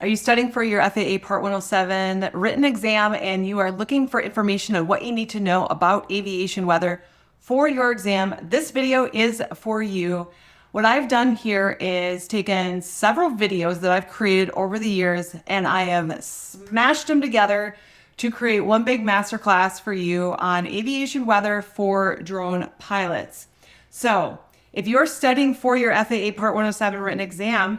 Are you studying for your FAA Part 107 written exam and you are looking for information on what you need to know about aviation weather for your exam? This video is for you. What I've done here is taken several videos that I've created over the years and I have smashed them together to create one big masterclass for you on aviation weather for drone pilots. So if you're studying for your FAA Part 107 written exam,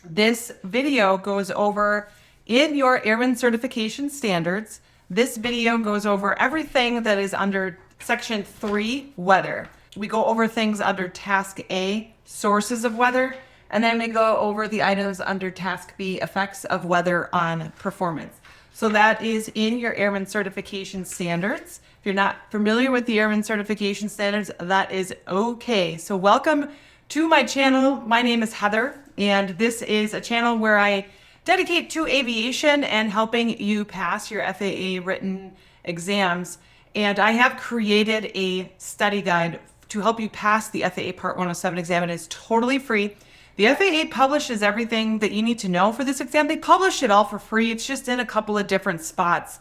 this video goes over in your Airman Certification Standards. This video goes over everything that is under Section 3, Weather. We go over things under Task A, Sources of Weather, and then we go over the items under Task B, Effects of Weather on Performance. So that is in your Airman Certification Standards. If you're not familiar with the Airman Certification Standards, that is okay. So welcome to my channel. My name is Heather, and this is a channel where I dedicate to aviation and helping you pass your FAA written exams. And I have created a study guide to help you pass the FAA Part 107 exam. It is totally free. The FAA publishes everything that you need to know for this exam. They publish it all for free. It's just in a couple of different spots.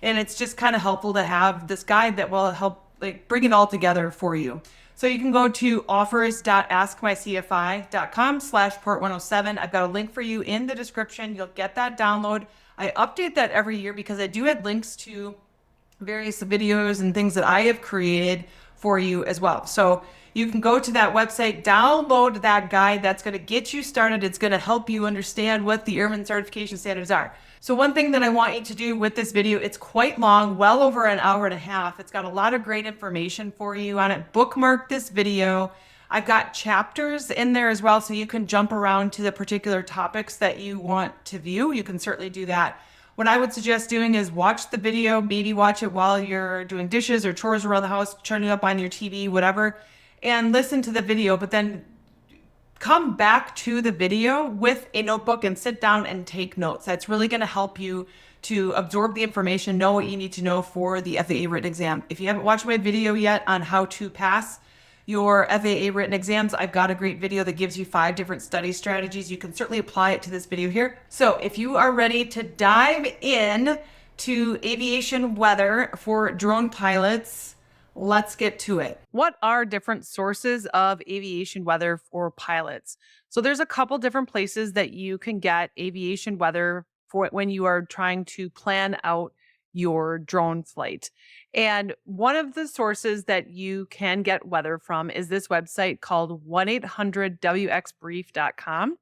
And it's just kind of helpful to have this guide that will help bring it all together for you. So you can go to offers.askmycfi.com/part107. I've got a link for you in the description. You'll get that download. I update that every year because I do add links to various videos and things that I have created for you as well. So you can go to that website, download that guide. That's going to get you started. It's going to help you understand what the Airman Certification Standards are. So one thing that I want you to do with this video, it's quite long, well over an hour and a half. It's got a lot of great information for you on it. Bookmark this video. I've got chapters in there as well, so you can jump around to the particular topics that you want to view. You can certainly do that. What I would suggest doing is watch the video, maybe watch it while you're doing dishes or chores around the house, turning it up on your TV, whatever, and listen to the video, but then come back to the video with a notebook and sit down and take notes. That's really going to help you to absorb the information, know what you need to know for the FAA written exam. If you haven't watched my video yet on how to pass your FAA written exams, I've got a great video that gives you 5 different study strategies. You can certainly apply it to this video here. So if you are ready to dive in to aviation weather for drone pilots, let's get to it. What are different sources of aviation weather for pilots? So there's a couple different places that you can get aviation weather for when you are trying to plan out your drone flight. And one of the sources that you can get weather from is this website called 1-800-WXBrief.com.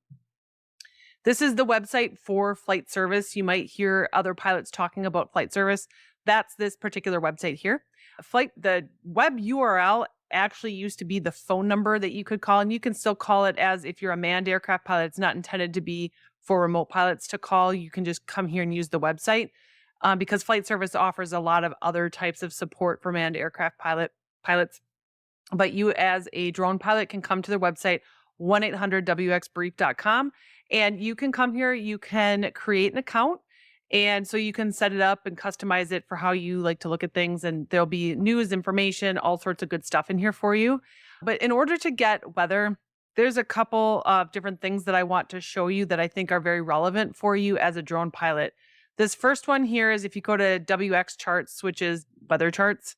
This is the website for flight service. You might hear other pilots talking about flight service. That's this particular website here. The web URL actually used to be the phone number that you could call, and you can still call it as if you're a manned aircraft pilot. It's not intended to be for remote pilots to call. You can just come here and use the website because flight service offers a lot of other types of support for manned aircraft pilots. But you as a drone pilot can come to their website, 1-800-WXBrief.com, and you can come here, you can create an account. And so you can set it up and customize it for how you like to look at things. And there'll be news, information, all sorts of good stuff in here for you. But in order to get weather, there's a couple of different things that I want to show you that I think are very relevant for you as a drone pilot. This first one here is if you go to WX charts, which is weather charts,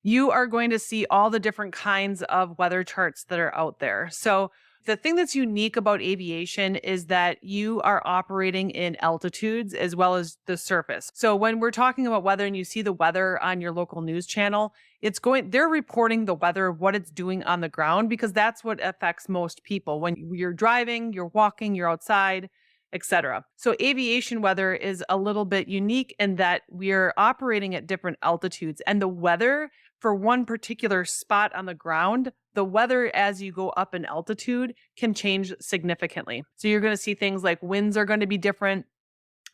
you are going to see all the different kinds of weather charts that are out there. So the thing that's unique about aviation is that you are operating in altitudes as well as the surface. So when we're talking about weather and you see the weather on your local news channel, they're reporting the weather, what it's doing on the ground, because that's what affects most people. When you're driving, you're walking, you're outside, etc. So aviation weather is a little bit unique in that we're operating at different altitudes, and the weather for one particular spot on the ground, the weather as you go up in altitude can change significantly. So you're going to see things like winds are going to be different.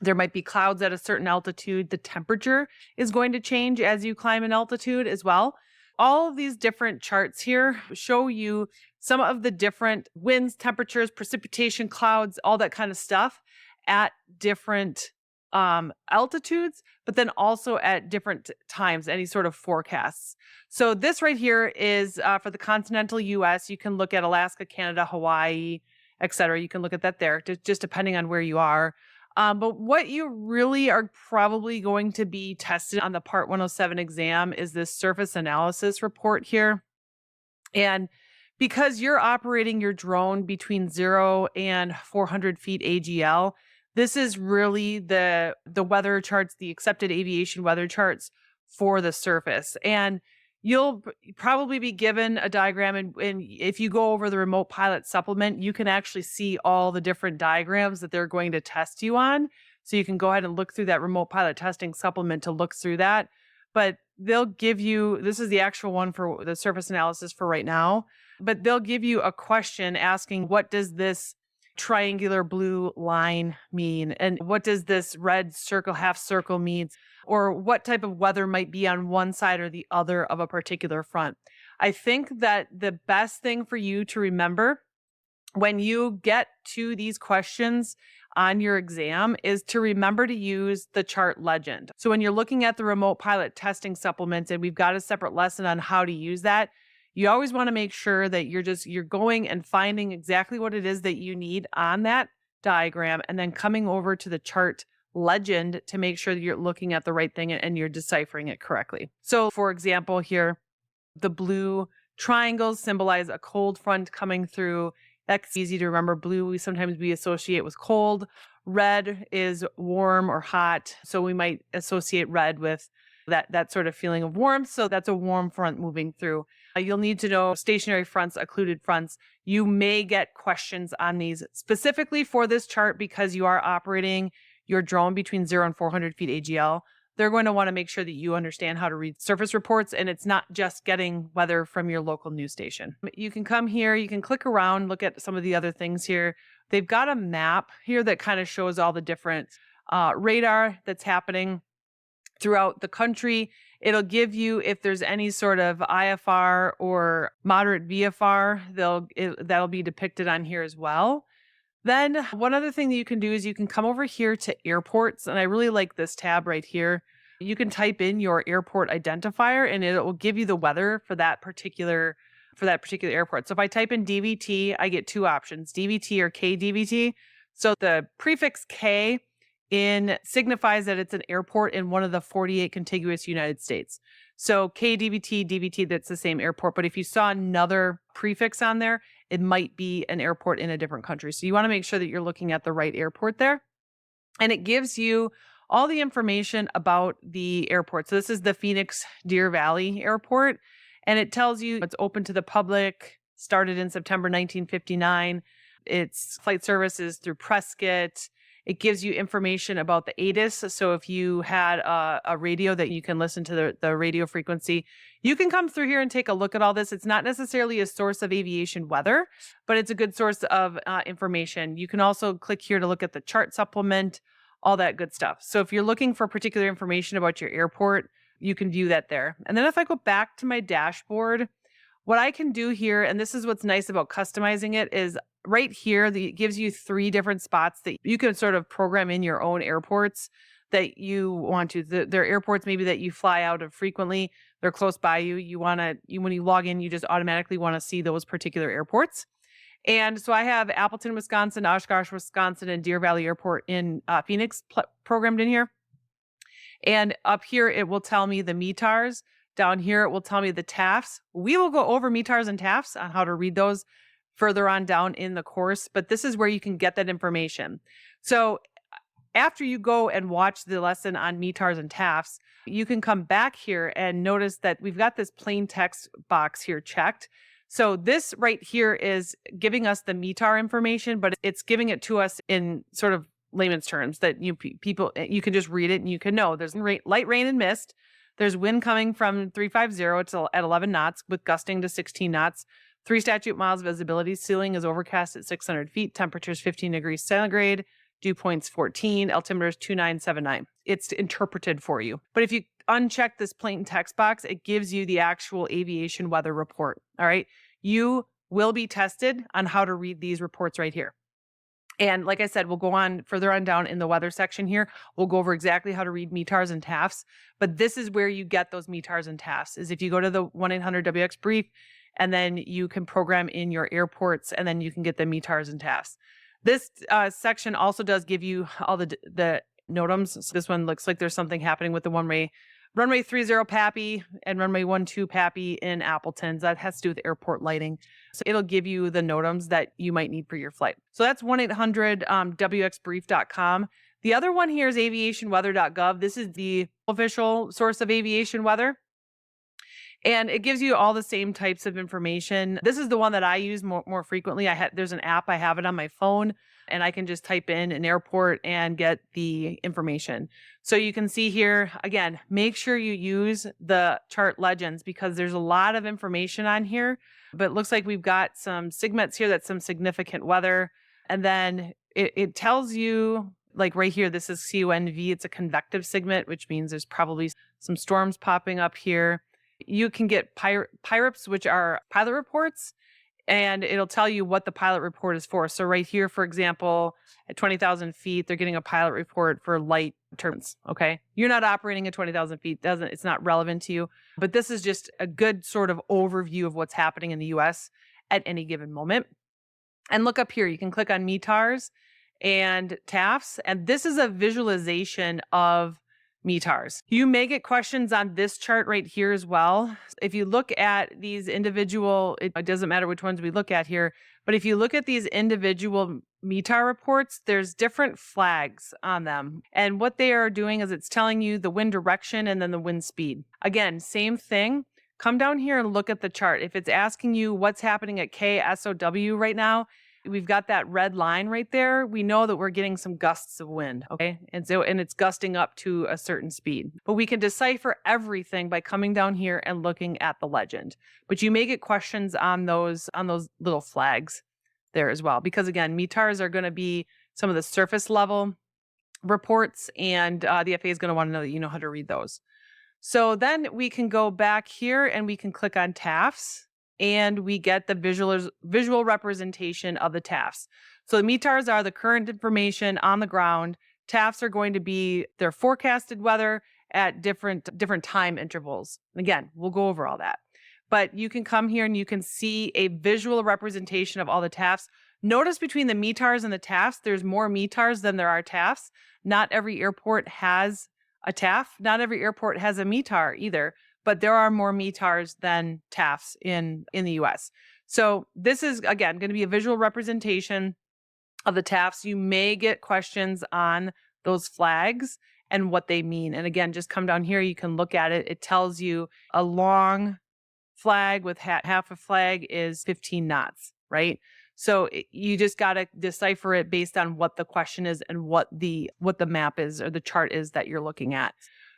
There might be clouds at a certain altitude. The temperature is going to change as you climb in altitude as well. All of these different charts here show you some of the different winds, temperatures, precipitation, clouds, all that kind of stuff at different altitudes, but then also at different times, any sort of forecasts. So this right here is for the continental US. You can look at Alaska, Canada, Hawaii, etc. You can look at that there, just depending on where you are. But what you really are probably going to be tested on the Part 107 exam is this surface analysis report here. And because you're operating your drone between 0 and 400 feet AGL, this is really the weather charts, the accepted aviation weather charts for the surface. And you'll probably be given a diagram, and if you go over the remote pilot supplement, you can actually see all the different diagrams that they're going to test you on. So you can go ahead and look through that remote pilot testing supplement to look through that. But they'll give you, this is the actual one for the surface analysis for right now, but they'll give you a question asking, what does this triangular blue line mean? And what does this red circle, half circle mean? Or what type of weather might be on one side or the other of a particular front? I think that the best thing for you to remember when you get to these questions on your exam is to remember to use the chart legend. So when you're looking at the remote pilot testing supplements, and we've got a separate lesson on how to use that, you always want to make sure that you're going and finding exactly what it is that you need on that diagram, and then coming over to the chart legend to make sure that you're looking at the right thing and you're deciphering it correctly. So for example, here, the blue triangles symbolize a cold front coming through. That's easy to remember. Blue, we associate with cold. Red is warm or hot. So we might associate red with that sort of feeling of warmth. So that's a warm front moving through. You'll need to know stationary fronts, occluded fronts. You may get questions on these specifically for this chart because you are operating your drone between 0 and 400 feet AGL. They're going to want to make sure that you understand how to read surface reports, and it's not just getting weather from your local news station. You can come here, you can click around, look at some of the other things here. They've got a map here that kind of shows all the different radar that's happening throughout the country. It'll give you, if there's any sort of IFR or moderate VFR, that'll be depicted on here as well. Then one other thing that you can do is you can come over here to airports, and I really like this tab right here. You can type in your airport identifier and it will give you the weather for that particular airport. So if I type in DVT, I get two options, DVT or KDVT. So the prefix K signifies that it's an airport in one of the 48 contiguous United States. So KDVT, DVT, that's the same airport. But if you saw another prefix on there, it might be an airport in a different country. So you want to make sure that you're looking at the right airport there. And it gives you all the information about the airport. So this is the Phoenix Deer Valley Airport. And it tells you it's open to the public, started in September 1959. Its flight service is through Prescott. It gives you information about the ATIS. So if you had a radio that you can listen to the radio frequency, you can come through here and take a look at all this. It's not necessarily a source of aviation weather, but it's a good source of information. You can also click here to look at the chart supplement, all that good stuff. So if you're looking for particular information about your airport, you can view that there. And then if I go back to my dashboard, what I can do here, and this is what's nice about customizing it, is right here, it gives you 3 different spots that you can sort of program in your own airports that you want to. They're airports maybe that you fly out of frequently. They're close by you. When you log in, you just automatically want to see those particular airports. And so I have Appleton, Wisconsin, Oshkosh, Wisconsin, and Deer Valley Airport in Phoenix programmed in here. And up here, it will tell me the METARs. Down here, it will tell me the TAFs. We will go over METARs and TAFs on how to read those further on down in the course, but this is where you can get that information. So after you go and watch the lesson on METARs and TAFs, you can come back here and notice that we've got this plain text box here checked. So this right here is giving us the METAR information, but it's giving it to us in sort of layman's terms that you can just read it and you can know. There's light rain and mist. There's wind coming from 350 at 11 knots with gusting to 16 knots. 3 statute miles visibility. Ceiling is overcast at 600 feet. Temperature is 15 degrees centigrade. Dew point's 14. Altimeter is 2979. It's interpreted for you. But if you uncheck this plain text box, it gives you the actual aviation weather report. All right. You will be tested on how to read these reports right here. And like I said, we'll go on further on down in the weather section here. We'll go over exactly how to read METARs and TAFs. But this is where you get those METARs and TAFs, is if you go to the 1-800-WX brief and then you can program in your airports, and then you can get the METARs and TAFs. This section also does give you all the NOTAMs. So this one looks like there's something happening with the runway 30 Pappy and runway 12 Pappy in Appleton's. That has to do with airport lighting. So it'll give you the NOTAMs that you might need for your flight. So that's 1-800-WXBrief.com. The other one here is aviationweather.gov. This is the official source of aviation weather. And it gives you all the same types of information. This is the one that I use more frequently. There's an app, I have it on my phone, and I can just type in an airport and get the information. So you can see here, again, make sure you use the chart legends because there's a lot of information on here. But it looks like we've got some SIGMETs here. That's some significant weather. And then it tells you, like right here, this is CONV. It's a convective SIGMET, which means there's probably some storms popping up here. You can get PIREPs, which are pilot reports, and it'll tell you what the pilot report is for. So right here, for example, at 20,000 feet, they're getting a pilot report for light turbines, okay? You're not operating at 20,000 feet. It's not relevant to you, but this is just a good sort of overview of what's happening in the US at any given moment. And look up here, you can click on METARs and TAFs, and this is a visualization of METARs. You may get questions on this chart right here as well. If you look at these individual, it doesn't matter which ones we look at here, but if you look at these individual METAR reports, there's different flags on them. And what they are doing is it's telling you the wind direction and then the wind speed. Again, same thing. Come down here and look at the chart. If it's asking you what's happening at KSOW right now, we've got that red line right there. We know that we're getting some gusts of wind, okay? And it's gusting up to a certain speed. But we can decipher everything by coming down here and looking at the legend. But you may get questions on those little flags there as well. Because again, METARs are going to be some of the surface level reports, and the FAA is going to want to know that you know how to read those. So then we can go back here and we can click on TAFs. And we get the visual representation of the TAFs. So the METARs are the current information on the ground. TAFs are going to be their forecasted weather at different time intervals. Again, we'll go over all that. But you can come here and you can see a visual representation of all the TAFs. Notice between the METARs and the TAFs, there's more METARs than there are TAFs. Not every airport has a TAF. Not every airport has a METAR either. But there are more METARs than TAFs in the US. So this is, again, going to be a visual representation of the TAFs. You may get questions on those flags and what they mean. And again, just come down here. You can look at it. It tells you a long flag with half a flag is 15 knots, right? So you just got to decipher it based on what the question is and what the map is or the chart is that you're looking at.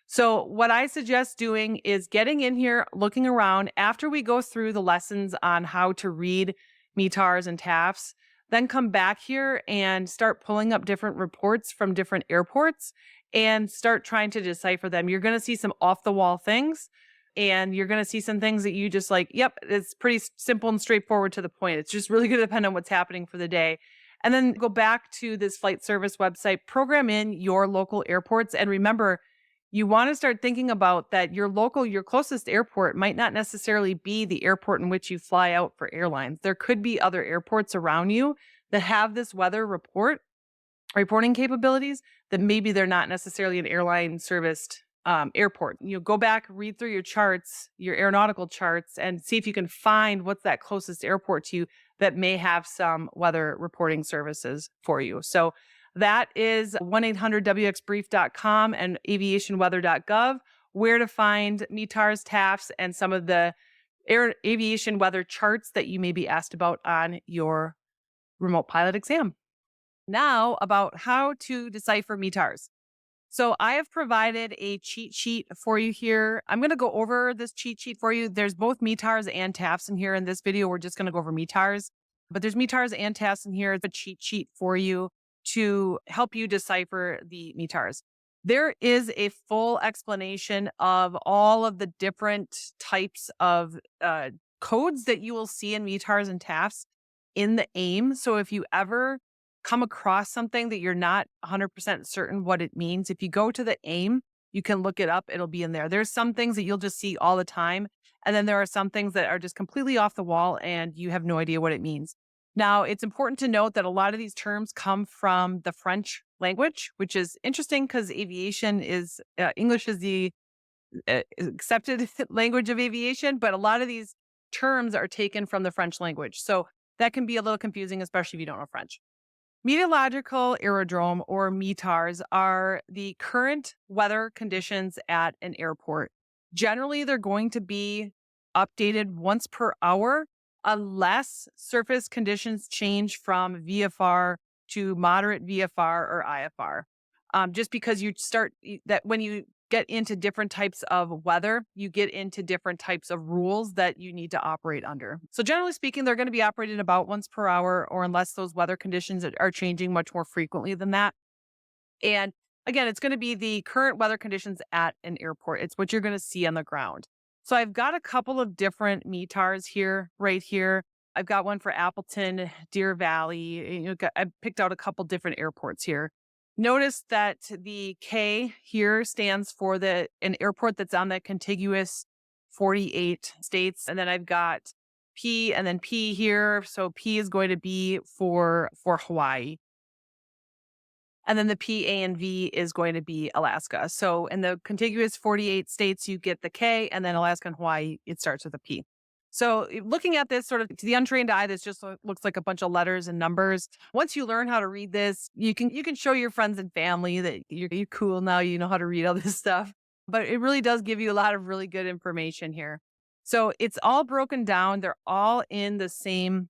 So what I suggest doing is getting in here, looking around after we go through the lessons on how to read METARs and TAFs, then come back here and start pulling up different reports from different airports and start trying to decipher them. You're going to see some off the wall things, and you're going to see some things that you just like, yep, it's pretty simple and straightforward to the point. It's just really going to depend on what's happening for the day. And then go back to this flight service website, program in your local airports, and remember, you want to start thinking about that your closest airport might not necessarily be the airport in which you fly out for airlines. There could be other airports around you that have this weather reporting capabilities that maybe they're not necessarily an airline serviced airport. You go back, read through your charts, your aeronautical charts, and see if you can find what's that closest airport to you that may have some weather reporting services for you. So that is 1-800-WXBrief.com and aviationweather.gov, where to find METARs, TAFs, and some of the aviation weather charts that you may be asked about on your remote pilot exam. Now about how to decipher METARs. So I have provided a cheat sheet for you here. I'm going to go over this cheat sheet for you. There's both METARs and TAFs in here. In this video, we're just going to go over METARs, but there's METARs and TAFs in here. It's a cheat sheet for you to help you decipher the METARs. There is a full explanation of all of the different types of codes that you will see in METARs and TAFs in the AIM. So if you ever come across something that you're not 100% certain what it means, if you go to the AIM, you can look it up. It'll be in there. There's some things that you'll just see all the time, And then there are some things that are just completely off the wall and you have no idea what it means. Now, it's important to note that a lot of these terms come from the French language, which is interesting because aviation is English is the accepted language of aviation, but a lot of these terms are taken from the French language. So that can be a little confusing, especially if you don't know French. Meteorological aerodrome or METARs are the current weather conditions at an airport. Generally, they're going to be updated once per hour unless surface conditions change from VFR to moderate VFR or IFR. Just because that when you get into different types of weather, you get into different types of rules that you need to operate under. So generally speaking, they're going to be operated about once per hour, or unless those weather conditions are changing much more frequently than that. And again, it's going to be the current weather conditions at an airport. It's what you're going to see on the ground. So I've got a couple of different METARs here, right here. I've got one for Appleton, Deer Valley. I picked out a couple different airports here. Notice that the K here stands for an airport that's on the contiguous 48 states. And then I've got P and then P here. So P is going to be for Hawaii. And then the P, A, and V is going to be Alaska. So in the contiguous 48 states, you get the K, and then Alaska and Hawaii, it starts with a P. So looking at this sort of to the untrained eye, this just looks like a bunch of letters and numbers. Once you learn how to read this, you can show your friends and family that you're cool now, you know how to read all this stuff. But it really does give you a lot of really good information here. So it's all broken down. They're all in the same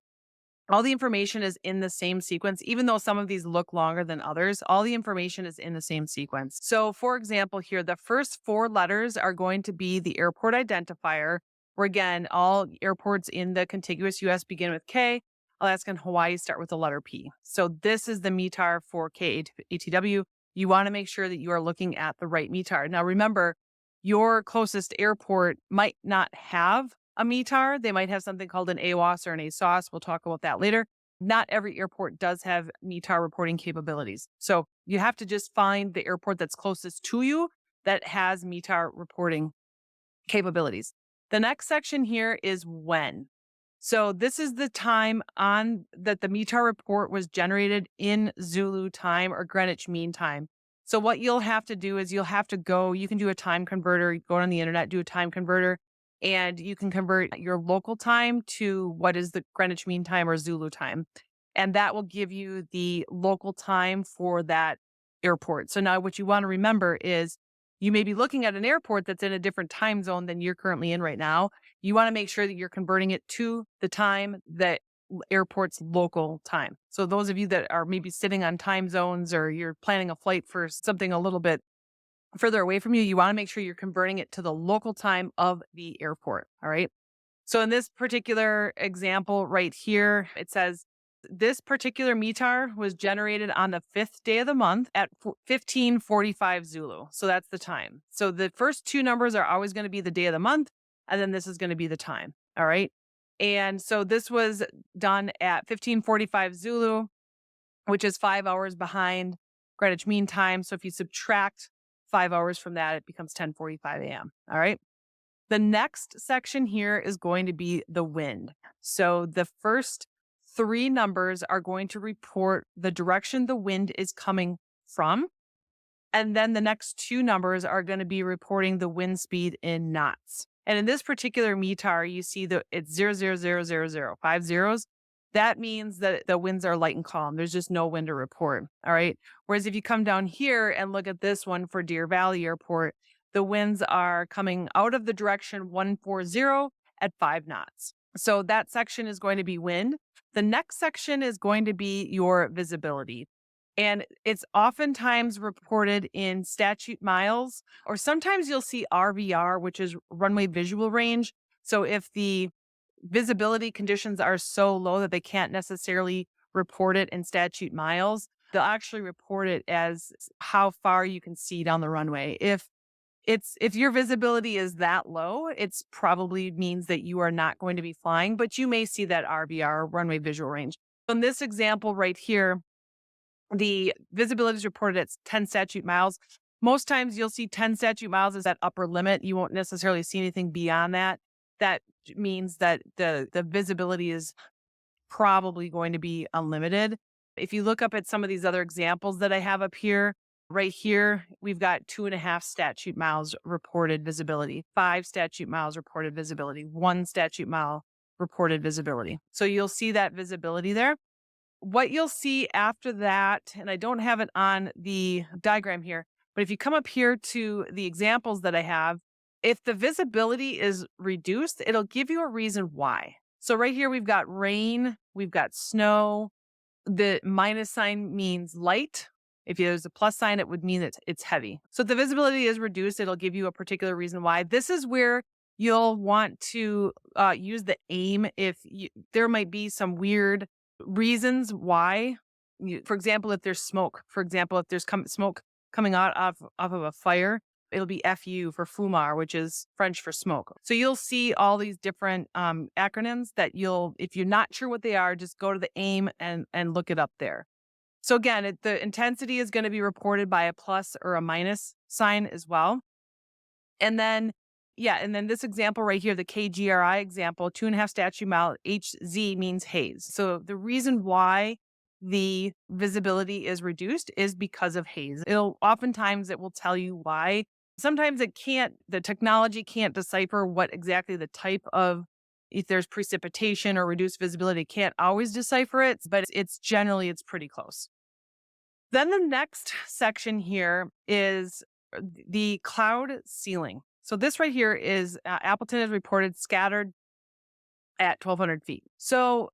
all the information is in the same sequence, even though some of these look longer than others. All the information is in the same sequence. So, for example, here, the first 4 letters are going to be the airport identifier, where again, all airports in the contiguous US begin with K. Alaska and Hawaii start with the letter P. So, this is the METAR for KATW. You want to make sure that you are looking at the right METAR. Now, remember, your closest airport might not have a METAR. They might have something called an AWOS or an ASOS. We'll talk about that later. Not every airport does have METAR reporting capabilities. So you have to just find the airport that's closest to you that has METAR reporting capabilities. The next section here is when. So this is the time on that the METAR report was generated in Zulu time or Greenwich Mean Time. So what you'll have to do is you can do a time converter, go on the internet, do a time converter, and you can convert your local time to what is the Greenwich Mean Time or Zulu time. And that will give you the local time for that airport. So now what you want to remember is you may be looking at an airport that's in a different time zone than you're currently in right now. You want to make sure that you're converting it to the time that airport's local time. So those of you that are maybe sitting on time zones or you're planning a flight for something a little bit further away from you, you want to make sure you're converting it to the local time of the airport. All right. So in this particular example right here, it says this particular METAR was generated on the 5th day of the month at 15:45 Zulu. So that's the time. So the first 2 numbers are always going to be the day of the month, and then this is going to be the time. All right. And so this was done at 15:45 Zulu, which is 5 hours behind Greenwich Mean Time. So if you subtract 5 hours from that, it becomes 10:45 a.m. All right. The next section here is going to be the wind. So the first 3 numbers are going to report the direction the wind is coming from. And then the next 2 numbers are going to be reporting the wind speed in knots. And in this particular METAR, you see that it's 00000, 5 zeros. That means that the winds are light and calm. There's just no wind to report. All right. Whereas if you come down here and look at this one for Deer Valley Airport, the winds are coming out of the direction 140 at 5 knots. So that section is going to be wind. The next section is going to be your visibility. And it's oftentimes reported in statute miles, or sometimes you'll see RVR, which is runway visual range. So if the visibility conditions are so low that they can't necessarily report it in statute miles, they'll actually report it as how far you can see down the runway. If your visibility is that low, it's probably means that you are not going to be flying, but you may see that RVR, runway visual range. In this example right here, the visibility is reported at 10 statute miles. Most times you'll see 10 statute miles as that upper limit. You won't necessarily see anything beyond that. that means that the visibility is probably going to be unlimited. If you look up at some of these other examples that I have up here, right here, we've got 2.5 statute miles reported visibility, 5 statute miles reported visibility, 1 statute mile reported visibility. So you'll see that visibility there. What you'll see after that, and I don't have it on the diagram here, but if you come up here to the examples that I have, if the visibility is reduced, it'll give you a reason why. So right here, we've got rain, we've got snow. The minus sign means light. If there's a plus sign, it would mean that it's heavy. So if the visibility is reduced, it'll give you a particular reason why. This is where you'll want to use the aim if there might be some weird reasons why. For example, if there's smoke, for example, if there's smoke coming out off of a fire, it'll be FU for fumar, which is French for smoke. So you'll see all these different acronyms that if you're not sure what they are, just go to the AIM and look it up there. So again, the intensity is going to be reported by a plus or a minus sign as well. And then, and then this example right here, the KGRI example, 2.5 statute mile, HZ means haze. So the reason why the visibility is reduced is because of haze. Oftentimes it will tell you why. Sometimes the technology can't decipher what exactly the type of, if there's precipitation or reduced visibility, it can't always decipher it, but it's pretty close. Then the next section here is the cloud ceiling. So this right here is Appleton has reported scattered at 1,200 feet. So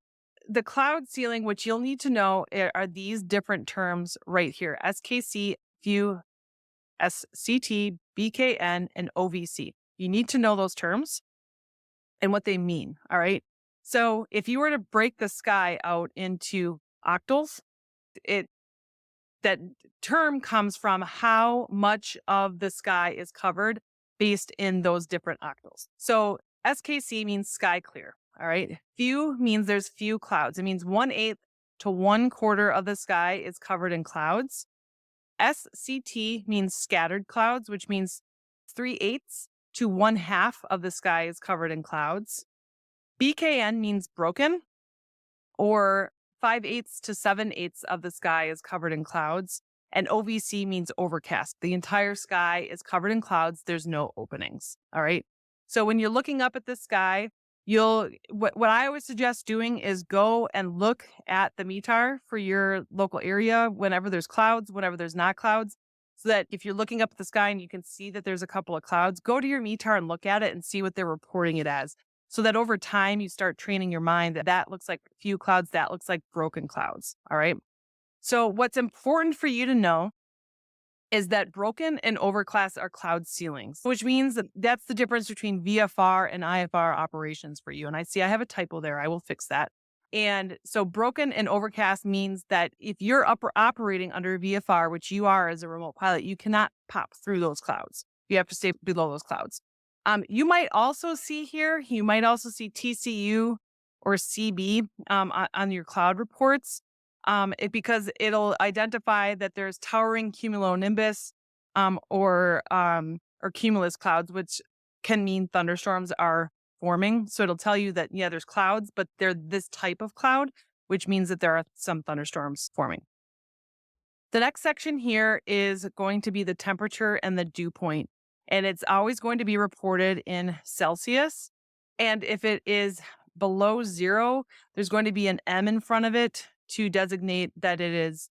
the cloud ceiling, which you'll need to know, are these different terms right here: SKC, view, SCT, BKN, and OVC. You need to know those terms and what they mean. All right. So if you were to break the sky out into octals, that term comes from how much of the sky is covered based in those different octals. So SKC means sky clear. All right. Few means there's few clouds. It means 1/8 to 1/4 of the sky is covered in clouds. SCT means scattered clouds, which means 3/8 to 1/2 of the sky is covered in clouds. BKN means broken, or 5/8 to 7/8 of the sky is covered in clouds. And OVC means overcast. The entire sky is covered in clouds. There's no openings. All right. So when you're looking up at the sky, what I always suggest doing is go and look at the METAR for your local area whenever there's clouds, whenever there's not clouds, so that if you're looking up at the sky and you can see that there's a couple of clouds, go to your METAR and look at it and see what they're reporting it as, so that over time you start training your mind that looks like few clouds, that looks like broken clouds. All right. So what's important for you to know is that broken and overcast are cloud ceilings, which means that that's the difference between VFR and IFR operations for you. And I see I have a typo there. I will fix that. And so broken and overcast means that if you're operating under VFR, which you are as a remote pilot, you cannot pop through those clouds. You have to stay below those clouds. You might also see TCU or CB on your cloud reports. Because it'll identify that there's towering cumulonimbus or cumulus clouds, which can mean thunderstorms are forming. So it'll tell you that, there's clouds, but they're this type of cloud, which means that there are some thunderstorms forming. The next section here is going to be the temperature and the dew point. And it's always going to be reported in Celsius. And if it is below 0, there's going to be an M in front of it to designate that it is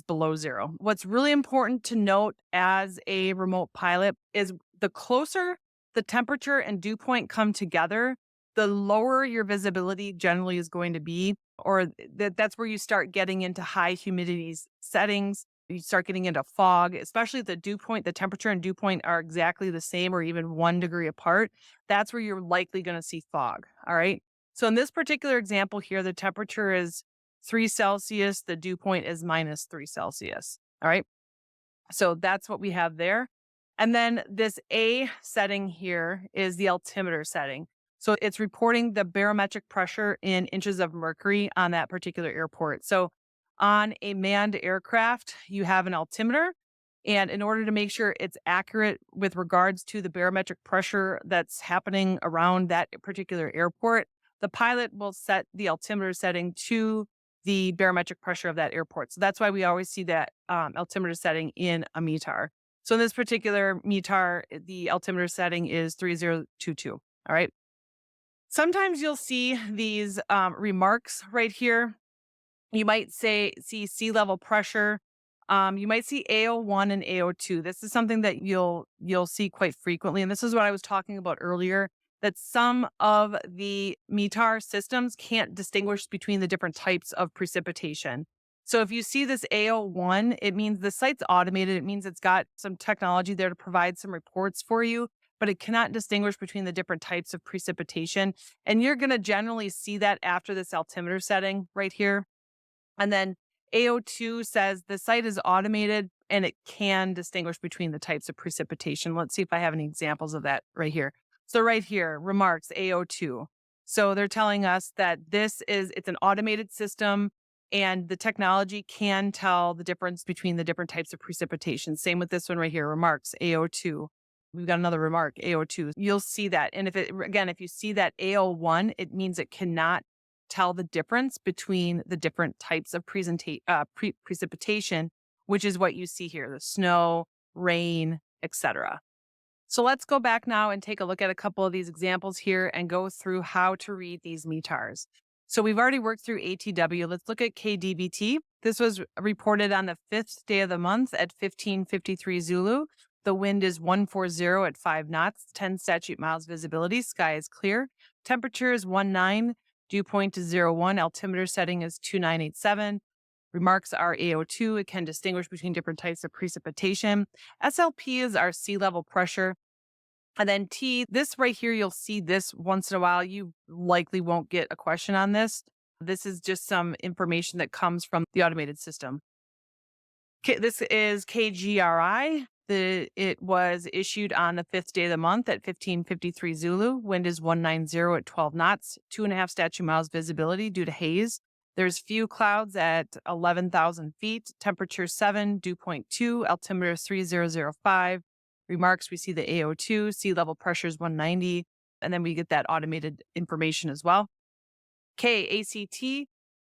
below 0. What's really important to note as a remote pilot is the closer the temperature and dew point come together, the lower your visibility generally is going to be, or that's where you start getting into high humidity settings. You start getting into fog, especially if the dew point, the temperature and dew point are exactly the same or even 1 degree apart. That's where you're likely going to see fog. All right. So in this particular example here, the temperature is 3 Celsius. The dew point is -3 Celsius. All right. So that's what we have there. And then this A setting here is the altimeter setting. So it's reporting the barometric pressure in inches of mercury on that particular airport. So on a manned aircraft, you have an altimeter, And in order to make sure it's accurate with regards to the barometric pressure that's happening around that particular airport, the pilot will set the altimeter setting to the barometric pressure of that airport. So that's why we always see that altimeter setting in a METAR. So in this particular METAR, the altimeter setting is 3022. All right. Sometimes you'll see these remarks right here. You might see sea level pressure. You might see AO1 and AO2. This is something that you'll see quite frequently. And this is what I was talking about earlier, that some of the METAR systems can't distinguish between the different types of precipitation. So if you see this AO1, it means the site's automated. It means it's got some technology there to provide some reports for you, but it cannot distinguish between the different types of precipitation. And you're going to generally see that after this altimeter setting right here. And then AO2 says the site is automated and it can distinguish between the types of precipitation. Let's see if I have any examples of that right here. So right here, remarks AO2. So they're telling us that it's an automated system and the technology can tell the difference between the different types of precipitation. Same with this one right here, remarks AO2. We've got another remark, AO2. You'll see that. And if you see that AO1, it means it cannot tell the difference between the different types of precipitation, which is what you see here, the snow, rain, etc. So let's go back now and take a look at a couple of these examples here and go through how to read these METARs. So we've already worked through ATW. Let's look at KDVT. This was reported on the 5th day of the month at 15:53 Zulu. The wind is 140 at 5 knots, 10 statute miles visibility. Sky is clear. Temperature is 19. Dew point is 01. Altimeter setting is 2987. Remarks are AO2. It can distinguish between different types of precipitation. SLP is our sea level pressure. And then T, this right here, you'll see this once in a while. You likely won't get a question on this. This is just some information that comes from the automated system. This is KGRI. It was issued on the 5th day of the month at 15:53 Zulu. Wind is 190 at 12 knots, 2.5 statute miles visibility due to haze. There's few clouds at 11,000 feet, temperature 7, dew point 2, altimeter 3005. Remarks, we see the AO2, sea level pressure is 190, and then we get that automated information as well. ACT,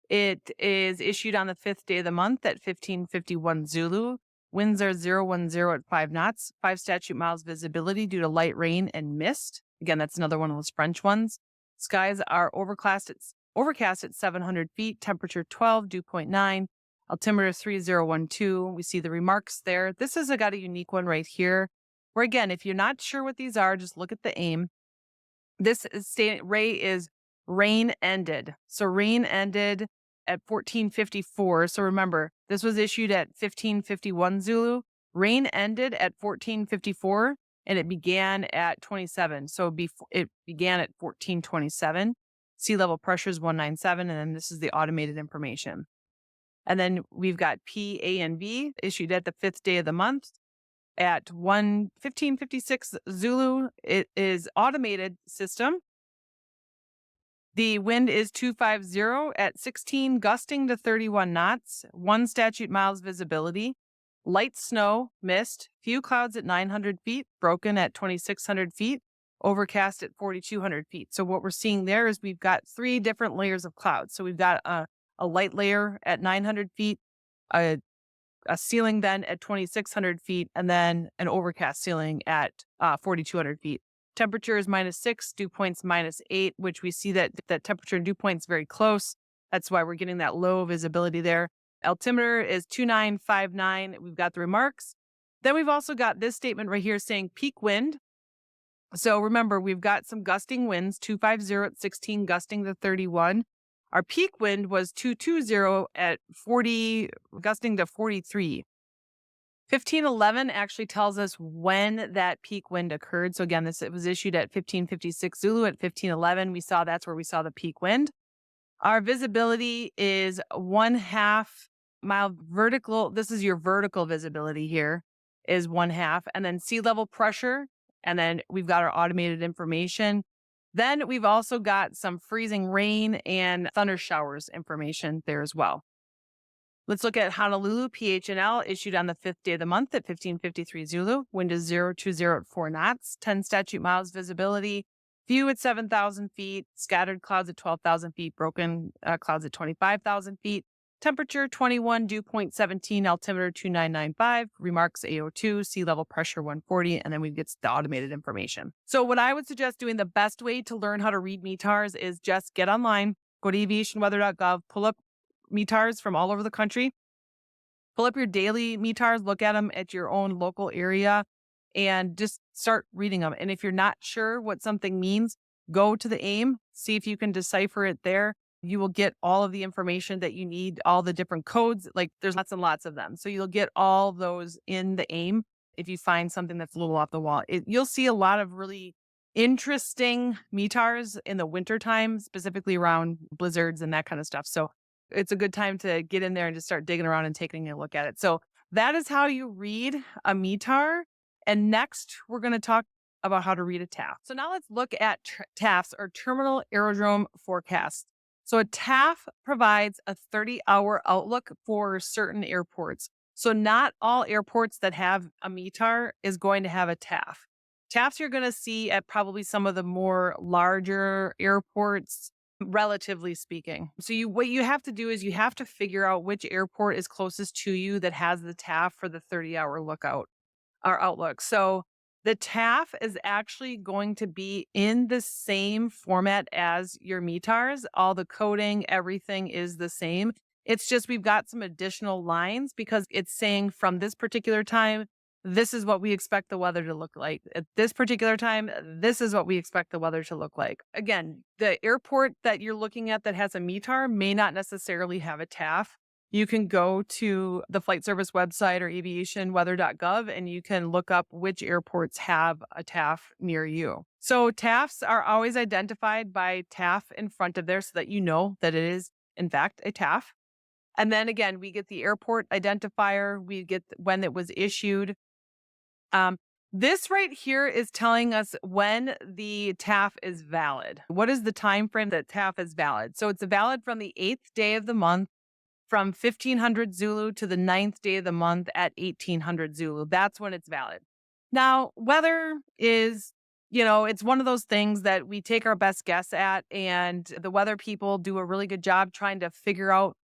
it is issued on the 5th day of the month at 15:51 Zulu. Winds are 010 at 5 knots, 5 statute miles visibility due to light rain and mist. Again, that's another one of those French ones. Skies are overcast at 700 feet, temperature 12, dew point 9, altimeter 3012. We see the remarks there. This has got a unique one right here, where again, if you're not sure what these are, just look at the AIM. This is rain ended. So rain ended at 14:54. So remember, this was issued at 15:51 Zulu. Rain ended at 14:54 and it began at 27. So it began at 14:27. Sea level pressure is 197. And then this is the automated information. And then we've got P, A, and B issued at the 5th day of the month at 15:56 Zulu. It is automated system. The wind is 250 at 16, gusting to 31 knots, 1 statute miles visibility, light snow, mist, few clouds at 900 feet, broken at 2,600 feet, overcast at 4,200 feet. So what we're seeing there is we've got 3 different layers of clouds. So we've got a light layer at 900 feet, a ceiling then at 2,600 feet, and then an overcast ceiling at 4,200 feet. Temperature is -6, dew point's -8, which we see that temperature and dew point's very close. That's why we're getting that low visibility there. Altimeter is 2959. We've got the remarks. Then we've also got this statement right here saying peak wind. So remember, we've got some gusting winds, 250 at 16, gusting to 31. Our peak wind was 220 at 40, gusting to 43. 1511 actually tells us when that peak wind occurred. So again, it was issued at 15:56 Zulu. At 1511, that's where we saw the peak wind. Our visibility is 1/2 mile vertical. This is your vertical visibility here, is 1/2. And then sea level pressure. And then we've got our automated information. Then we've also got some freezing rain and thunder showers information there as well. Let's look at Honolulu PHNL issued on the 5th day of the month at 15:53 Zulu. Wind is 020 at 4 knots, 10 statute miles visibility. View at 7,000 feet, scattered clouds at 12,000 feet, broken clouds at 25,000 feet. Temperature 21, dew point 17, altimeter 2995, remarks AO2, sea level pressure 140, and then we get the automated information. So what I would suggest doing, the best way to learn how to read METARs is just get online, go to aviationweather.gov, pull up METARs from all over the country, pull up your daily METARs, look at them at your own local area, and just start reading them. And if you're not sure what something means, go to the AIM, see if you can decipher it there. You will get all of the information that you need, all the different codes. Like there's lots and lots of them. So you'll get all those in the AIM if you find something that's a little off the wall. You'll see a lot of really interesting METARs in the wintertime, specifically around blizzards and that kind of stuff. So it's a good time to get in there and just start digging around and taking a look at it. So that is how you read a METAR. And next, we're going to talk about how to read a TAF. So now let's look at TAFs, or Terminal Aerodrome Forecast. So a TAF provides a 30-hour outlook for certain airports. So not all airports that have a METAR is going to have a TAF. TAFs you're going to see at probably some of the more larger airports, relatively speaking. So what you have to do is you have to figure out which airport is closest to you that has the TAF for the 30-hour lookout or outlook. So the TAF is actually going to be in the same format as your METARs. All the coding, everything is the same. It's just we've got some additional lines because it's saying from this particular time, this is what we expect the weather to look like. At this particular time, this is what we expect the weather to look like. Again, the airport that you're looking at that has a METAR may not necessarily have a TAF. You can go to the flight service website or aviationweather.gov and you can look up which airports have a TAF near you. So TAFs are always identified by TAF in front of there so that you know that it is, in fact, a TAF. And then again, we get the airport identifier, we get when it was issued. This right here is telling us when the TAF is valid. What is the time frame that TAF is valid? So it's valid from the 8th day of the month from 1500 Zulu to the 9th day of the month at 1800 Zulu. That's when it's valid. Now, weather is, it's one of those things that we take our best guess at, and the weather people do a really good job trying to figure out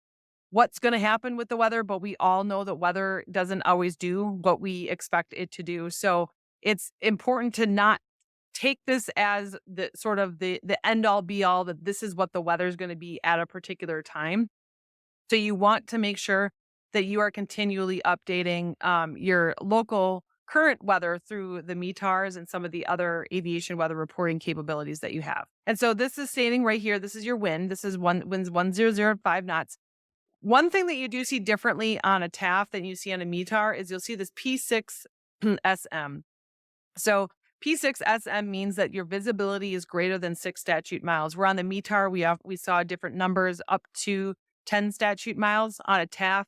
what's going to happen with the weather, but we all know that weather doesn't always do what we expect it to do. So it's important to not take this as the sort of the end all be all that this is what the weather is going to be at a particular time. So you want to make sure that you are continually updating your local current weather through the METARs and some of the other aviation weather reporting capabilities that you have. And so this is stating right here, this is your wind. This is winds 100.5 knots. One thing that you do see differently on a TAF than you see on a METAR is you'll see this P6 SM. So P6 SM means that your visibility is greater than 6 statute miles. Where on the METAR, we saw different numbers up to 10 statute miles. On a TAF,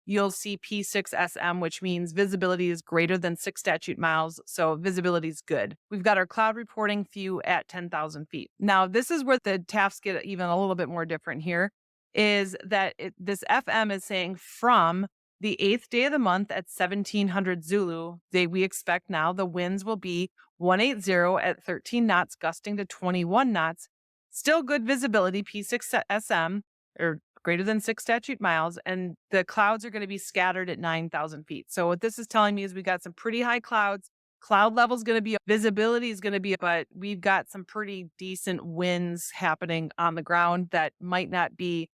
you'll see P6 SM, which means visibility is greater than 6 statute miles. So visibility is good. We've got our cloud reporting view at 10,000 feet. Now, this is where the TAFs get even a little bit more different here, is that this FM is saying from the 8th day of the month at 1700 Zulu, we expect now the winds will be 180 at 13 knots, gusting to 21 knots. Still good visibility, P6 SM, or greater than 6 statute miles, and the clouds are going to be scattered at 9,000 feet. So what this is telling me is we got some pretty high clouds. Cloud level is going to be, visibility is going to be, but we've got some pretty decent winds happening on the ground that might not be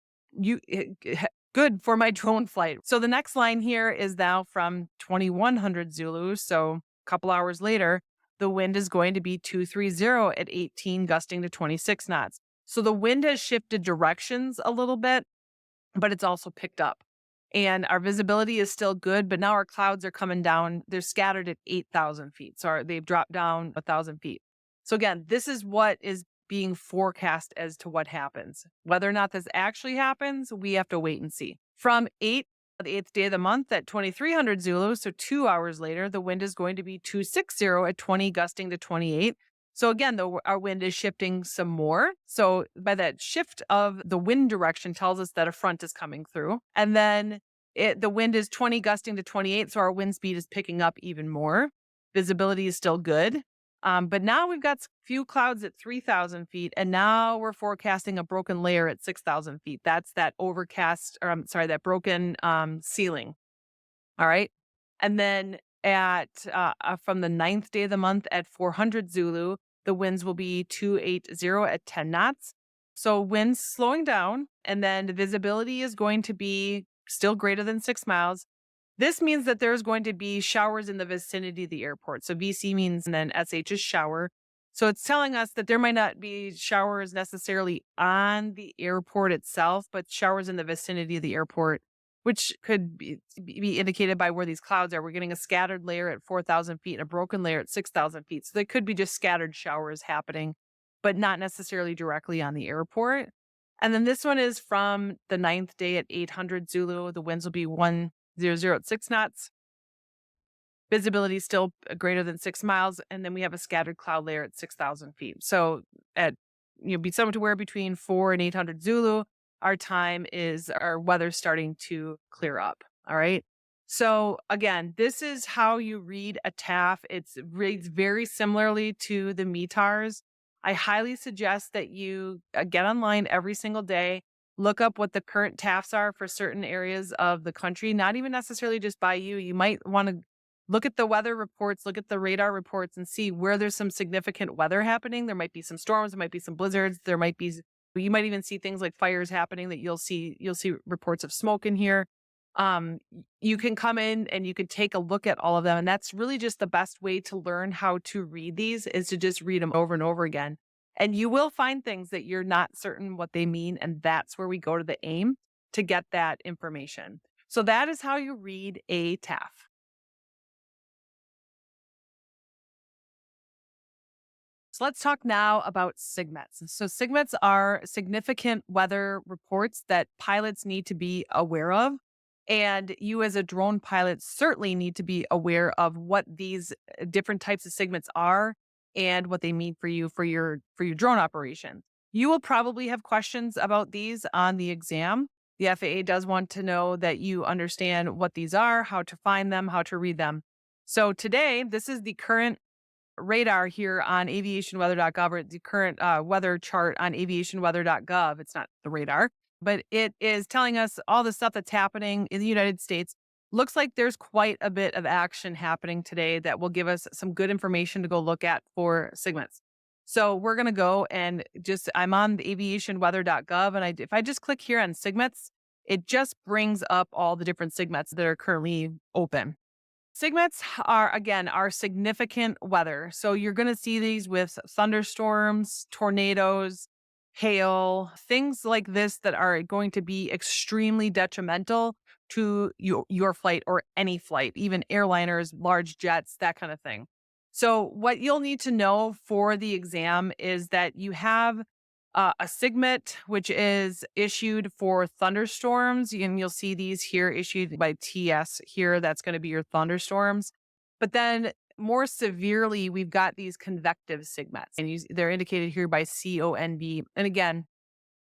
good for my drone flight. So the next line here is now from 2100 Zulu. So a couple hours later, the wind is going to be 230 at 18, gusting to 26 knots. So the wind has shifted directions a little bit, but it's also picked up. And our visibility is still good, but now our clouds are coming down. They're scattered at 8,000 feet. So they've dropped down 1,000 feet. So again, this is what is being forecast as to what happens. Whether or not this actually happens, we have to wait and see. From the 8th day of the month at 2300 Zulu, so 2 hours later, the wind is going to be 260 at 20, gusting to 28. So again, our wind is shifting some more. So by that shift of the wind direction tells us that a front is coming through. And then the wind is 20 gusting to 28, so our wind speed is picking up even more. Visibility is still good. But now we've got few clouds at 3,000 feet, and now we're forecasting a broken layer at 6,000 feet. That's that overcast, or I'm sorry, that broken ceiling. All right. And then from the ninth day of the month at 400 Zulu, the winds will be 280 at 10 knots. So winds slowing down, and then the visibility is going to be still greater than 6 miles. This means that there's going to be showers in the vicinity of the airport. So VC means, and then SH is shower. So it's telling us that there might not be showers necessarily on the airport itself, but showers in the vicinity of the airport, which could be indicated by where these clouds are. We're getting a scattered layer at 4,000 feet and a broken layer at 6,000 feet. So they could be just scattered showers happening, but not necessarily directly on the airport. And then this one is from the ninth day at 800 Zulu. The winds will be 100 at 6 knots. Visibility is still greater than 6 miles. And then we have a scattered cloud layer at 6,000 feet. So at, be somewhere between 4 and 800 Zulu, our weather starting to clear up. All right. So again, this is how you read a TAF. It reads very similarly to the METARs. I highly suggest that you get online every single day, look up what the current TAFs are for certain areas of the country, not even necessarily just by you. You might want to look at the weather reports, look at the radar reports, and see where there's some significant weather happening. There might be some storms, there might be some blizzards, you might even see things like fires happening that you'll see reports of smoke in here. You can come in and you can take a look at all of them. And that's really just the best way to learn how to read these, is to just read them over and over again. And you will find things that you're not certain what they mean. And that's where we go to the AIM to get that information. So that is how you read a TAF. So let's talk now about SIGMETs. So SIGMETs are significant weather reports that pilots need to be aware of. And you as a drone pilot certainly need to be aware of what these different types of SIGMETs are and what they mean for you for your drone operation. You will probably have questions about these on the exam. The FAA does want to know that you understand what these are, how to find them, how to read them. So today, this is the current radar here on aviationweather.gov, or the current weather chart on aviationweather.gov. It's not the radar, but it is telling us all the stuff that's happening in the United States. Looks like there's quite a bit of action happening today that will give us some good information to go look at for SIGMETs. So we're going to go and I'm on the aviationweather.gov, and if I just click here on SIGMETs, it just brings up all the different SIGMETs that are currently open. SIGMETs are significant weather. So you're going to see these with thunderstorms, tornadoes, hail, things like this that are going to be extremely detrimental to your flight or any flight, even airliners, large jets, that kind of thing. So what you'll need to know for the exam is that you have a SIGMET, which is issued for thunderstorms. And you'll see these here issued by TS here. That's going to be your thunderstorms. But then more severely, we've got these convective SIGMETs, and they're indicated here by CONV. And again,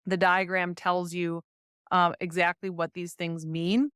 the diagram tells you exactly what these things mean.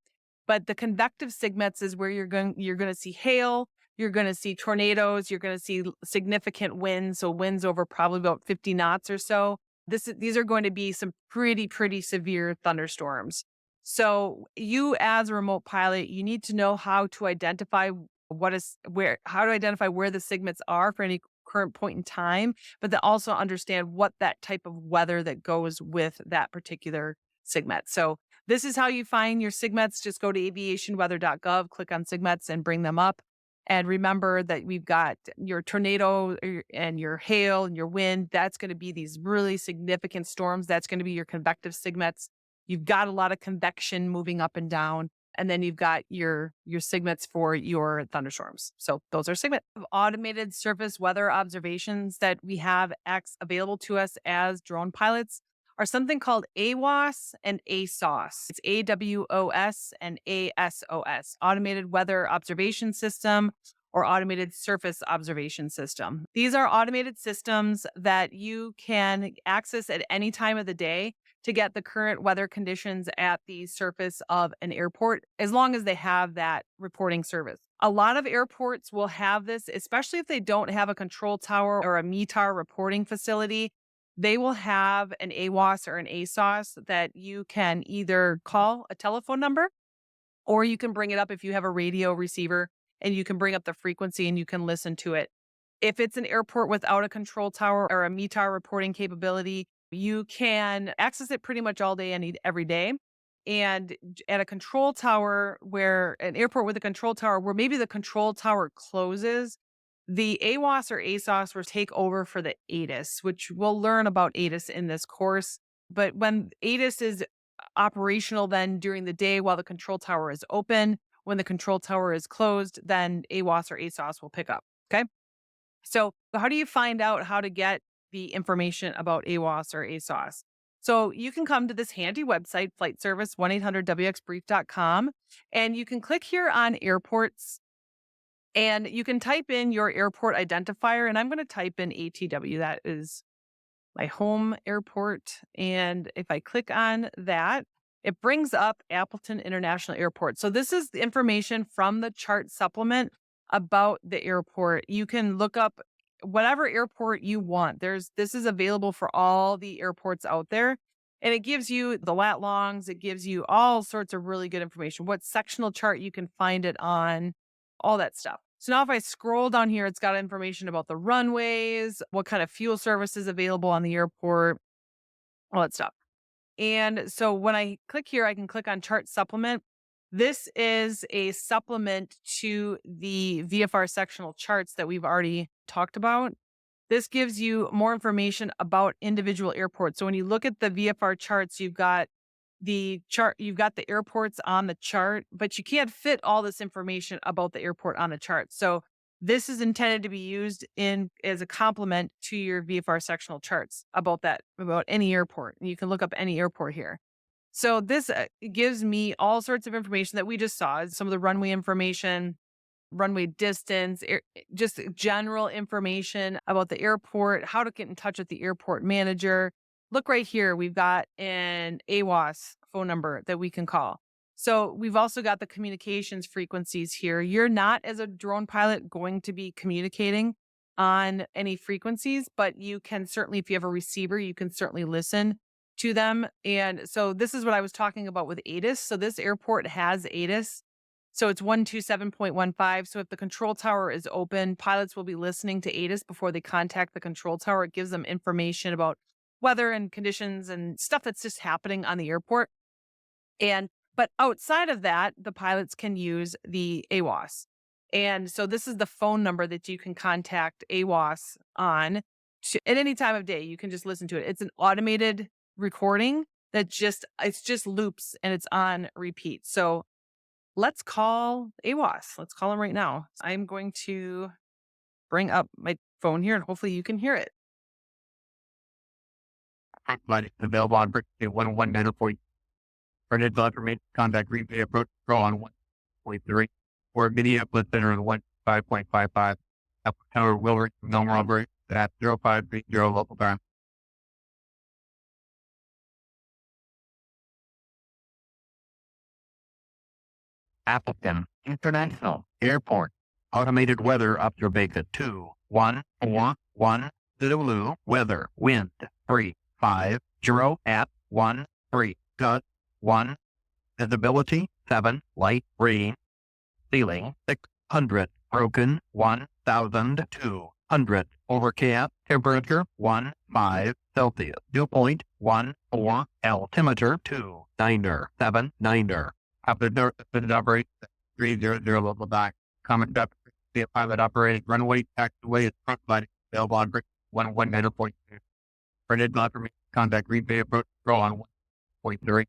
But the convective SIGMETs is where you're going to see hail, you're going to see tornadoes, you're going to see significant winds, so winds over probably about 50 knots or so. These are going to be some pretty severe thunderstorms. So you as a remote pilot, you need to know how to identify where the SIGMETs are for any current point in time, but then also understand what that type of weather that goes with that particular SIGMET. So this is how you find your SIGMETs. Just go to aviationweather.gov, click on SIGMETs and bring them up. And remember that we've got your tornado and your hail and your wind. That's going to be these really significant storms. That's going to be your convective SIGMETs. You've got a lot of convection moving up and down. And then you've got your SIGMETs for your thunderstorms. So those are SIGMETs. Automated surface weather observations that we have available to us as drone pilots are something called AWOS and ASOS. It's AWOS and ASOS, Automated Weather Observation System or Automated Surface Observation System. These are automated systems that you can access at any time of the day to get the current weather conditions at the surface of an airport, as long as they have that reporting service. A lot of airports will have this, especially if they don't have a control tower or a METAR reporting facility. They will have an AWOS or an ASOS that you can either call a telephone number, or you can bring it up if you have a radio receiver and you can bring up the frequency and you can listen to it. If it's an airport without a control tower or a METAR reporting capability, you can access it pretty much all day and every day. And at a control tower, where an airport with a control tower, where maybe the control tower closes, the AWOS or ASOS will take over for the ATIS, which we'll learn about ATIS in this course. But when ATIS is operational, then during the day while the control tower is open, when the control tower is closed, then AWOS or ASOS will pick up. Okay. So how do you find out how to get the information about AWOS or ASOS? So you can come to this handy website, flight service 1-800-WXBrief.com, and you can click here on airports, and you can type in your airport identifier. And I'm going to type in ATW. That is my home airport. And if I click on that, it brings up Appleton International Airport. So this is the information from the chart supplement about the airport. You can look up whatever airport you want. This is available for all the airports out there. And it gives you the lat longs. It gives you all sorts of really good information. What sectional chart you can find it on, all that stuff. So now if I scroll down here, it's got information about the runways, what kind of fuel services available on the airport, all that stuff. And so when I click here, I can click on chart supplement. This is a supplement to the VFR sectional charts that we've already talked about. This gives you more information about individual airports. So when you look at the VFR charts, you've got the airports on the chart, but you can't fit all this information about the airport on the chart. So this is intended to be used as a complement to your VFR sectional charts about any airport. And you can look up any airport here. So this gives me all sorts of information that we just saw, some of the runway information, runway distance, just general information about the airport, how to get in touch with the airport manager. Look right here, we've got an AWOS phone number that we can call. So we've also got the communications frequencies here. You're not, as a drone pilot, going to be communicating on any frequencies, but you can certainly, if you have a receiver, you can certainly listen to them. And so this is what I was talking about with ATIS. So this airport has ATIS. So it's 127.15. So if the control tower is open, pilots will be listening to ATIS before they contact the control tower. It gives them information about weather and conditions and stuff that's just happening on the airport. But outside of that, the pilots can use the AWOS. And so this is the phone number that you can contact AWOS on at any time of day. You can just listen to it. It's an automated recording that just loops and it's on repeat. So let's call AWOS. Let's call them right now. I'm going to bring up my phone here and hopefully you can hear it. Available on 119.4. Printed information contact replay approach control on 1.3 or Minneapolis Center on 5.55. Apple Tower will reach normal operation at 0530 local time. Appleton International Airport. Automated weather observation 2141 Zulu weather wind 350 at 13 gust 1 visibility 7 light rain ceiling 600 broken 1200 overcast temperature 15 Celsius dew point 14 altimeter 2979 after the operation 300 local back comment up the pilot operated runway taxiway is front lighting available on 119.2 printed information contact replay approach control on 1.3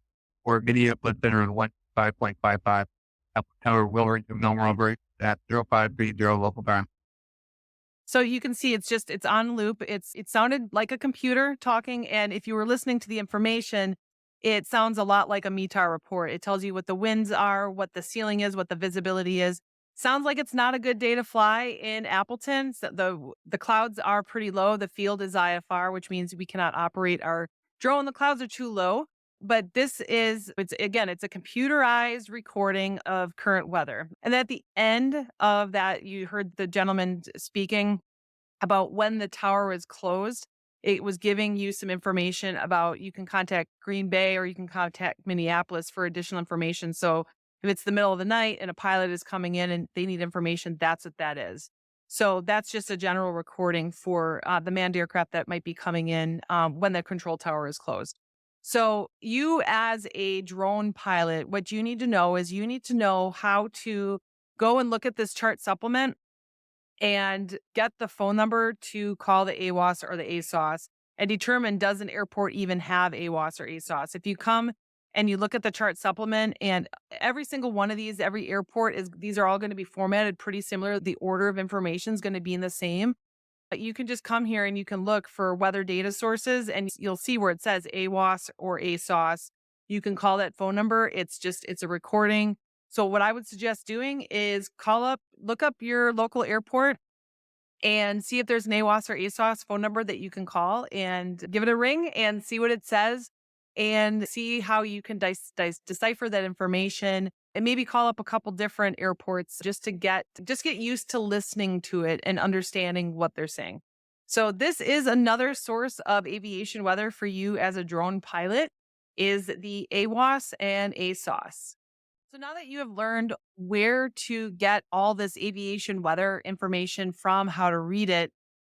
or Minneapolis Center on 5.55. Apple Tower will reach normal operation at 0530 local time. So you can see it's on loop. It sounded like a computer talking. And if you were listening to the information, it sounds a lot like a METAR report. It tells you what the winds are, what the ceiling is, what the visibility is. Sounds like it's not a good day to fly in Appleton. So the clouds are pretty low. The field is IFR, which means we cannot operate our drone, the clouds are too low. But it's again, it's a computerized recording of current weather. And at the end of that, you heard the gentleman speaking about when the tower was closed. It was giving you some information about you can contact Green Bay or you can contact Minneapolis for additional information. So if it's the middle of the night and a pilot is coming in and they need information, that's what that is. So that's just a general recording for the manned aircraft that might be coming in when the control tower is closed. So you as a drone pilot, what you need to know is you need to know how to go and look at this chart supplement and get the phone number to call the AWOS or the ASOS and determine, does an airport even have AWOS or ASOS? If you come and you look at the chart supplement, and every single one of these, every airport these are all going to be formatted pretty similar. The order of information is going to be in the same. But you can just come here and you can look for weather data sources and you'll see where it says AWOS or ASOS. You can call that phone number. It's a recording. So what I would suggest doing is look up your local airport and see if there's an AWOS or ASOS phone number that you can call and give it a ring and see what it says and see how you can decipher that information and maybe call up a couple different airports just to get used to listening to it and understanding what they're saying. So this is another source of aviation weather for you as a drone pilot is the AWOS and ASOS. So now that you have learned where to get all this aviation weather information from, how to read it,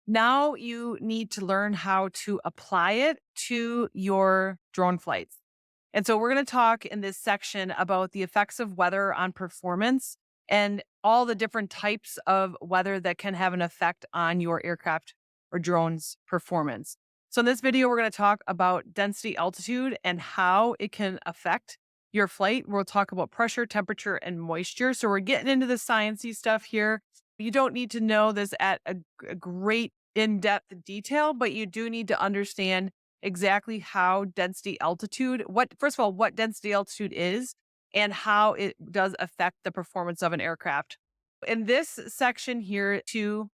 now you need to learn how to apply it to your drone flights. And so we're going to talk in this section about the effects of weather on performance and all the different types of weather that can have an effect on your aircraft or drone's performance. So in this video, we're going to talk about density altitude and how it can affect your flight. We'll talk about pressure, temperature, and moisture. So we're getting into the sciencey stuff here. You don't need to know this at a great in-depth detail, but you do need to understand exactly how density altitude, first of all, what density altitude is and how it does affect the performance of an aircraft. In this section here too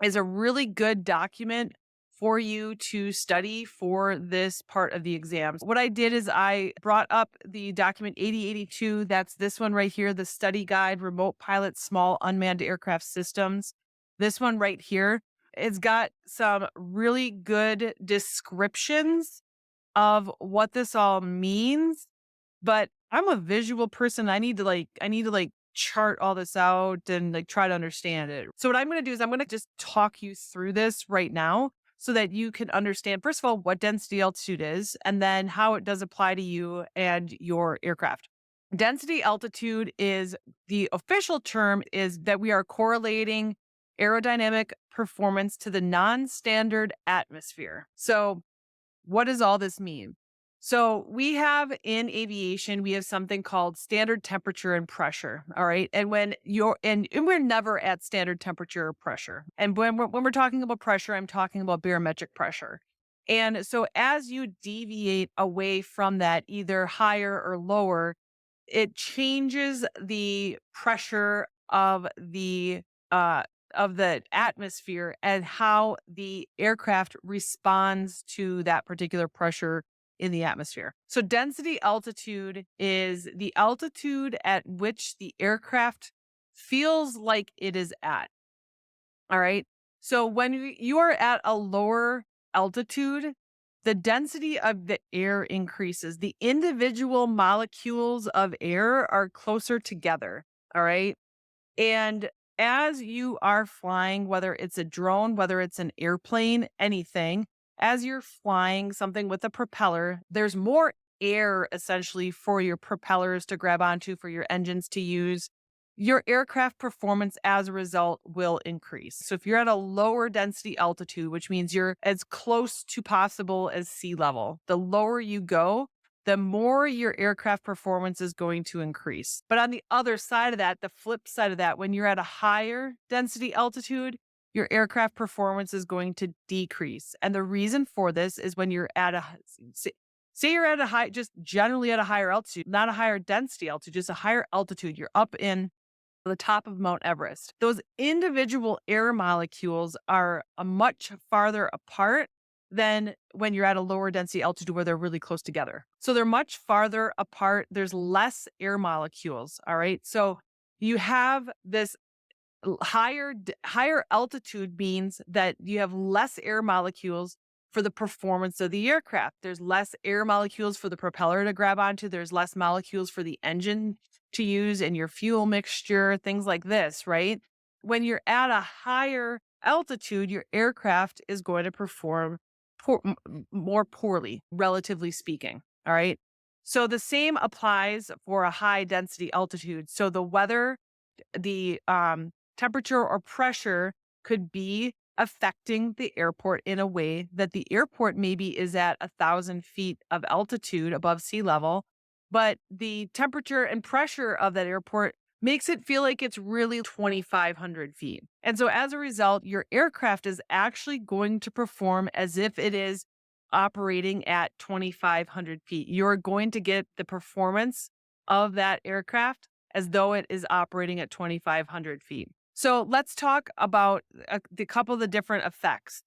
is a really good document for you to study for this part of the exam. What I did is I brought up the document 8082. That's this one right here, the study guide, remote pilot, small unmanned aircraft systems. This one right here, it's got some really good descriptions of what this all means. But I'm a visual person. I need to chart all this out and try to understand it. So what I'm going to do is I'm going to just talk you through this right now so that you can understand, first of all, what density altitude is, and then how it does apply to you and your aircraft. Density altitude is the official term is that we are correlating aerodynamic performance to the non-standard atmosphere. So what does all this mean? So we have in aviation, we have something called standard temperature and pressure. All right. And and we're never at standard temperature or pressure. And when we're talking about pressure, I'm talking about barometric pressure. And so as you deviate away from that, either higher or lower, it changes the pressure uh, of the atmosphere and how the aircraft responds to that particular pressure in the atmosphere. So density altitude is the altitude at which the aircraft feels like it is at. All right. So when you are at a lower altitude, the density of the air increases. The individual molecules of air are closer together. All right. And as you are flying, whether it's a drone, whether it's an airplane, anything, as you're flying something with a propeller, there's more air essentially for your propellers to grab onto, for your engines to use. Your aircraft performance as a result will increase. So if you're at a lower density altitude, which means you're as close to possible as sea level, the lower you go, the more your aircraft performance is going to increase. But on the other side of that, the flip side of that, when you're at a higher density altitude, your aircraft performance is going to decrease. And the reason for this is when you're at say you're at a high, just generally at a higher altitude, not a higher density altitude, just a higher altitude, you're up in the top of Mount Everest. Those individual air molecules are much farther apart than when you're at a lower density altitude where they're really close together. So they're much farther apart. There's less air molecules. All right. So you have this higher altitude means that you have less air molecules for the performance of the aircraft. There's less air molecules for the propeller to grab onto. There's less molecules for the engine to use in your fuel mixture, things like this, right? When you're at a higher altitude, your aircraft is going to perform more poorly, relatively speaking. All right. So the same applies for a high density altitude. So the weather, the temperature or pressure could be affecting the airport in a way that the airport maybe is at 1,000 feet of altitude above sea level, but the temperature and pressure of that airport makes it feel like it's really 2,500 feet. And so as a result, your aircraft is actually going to perform as if it is operating at 2,500 feet. You're going to get the performance of that aircraft as though it is operating at 2,500 feet. So let's talk about the couple of the different effects.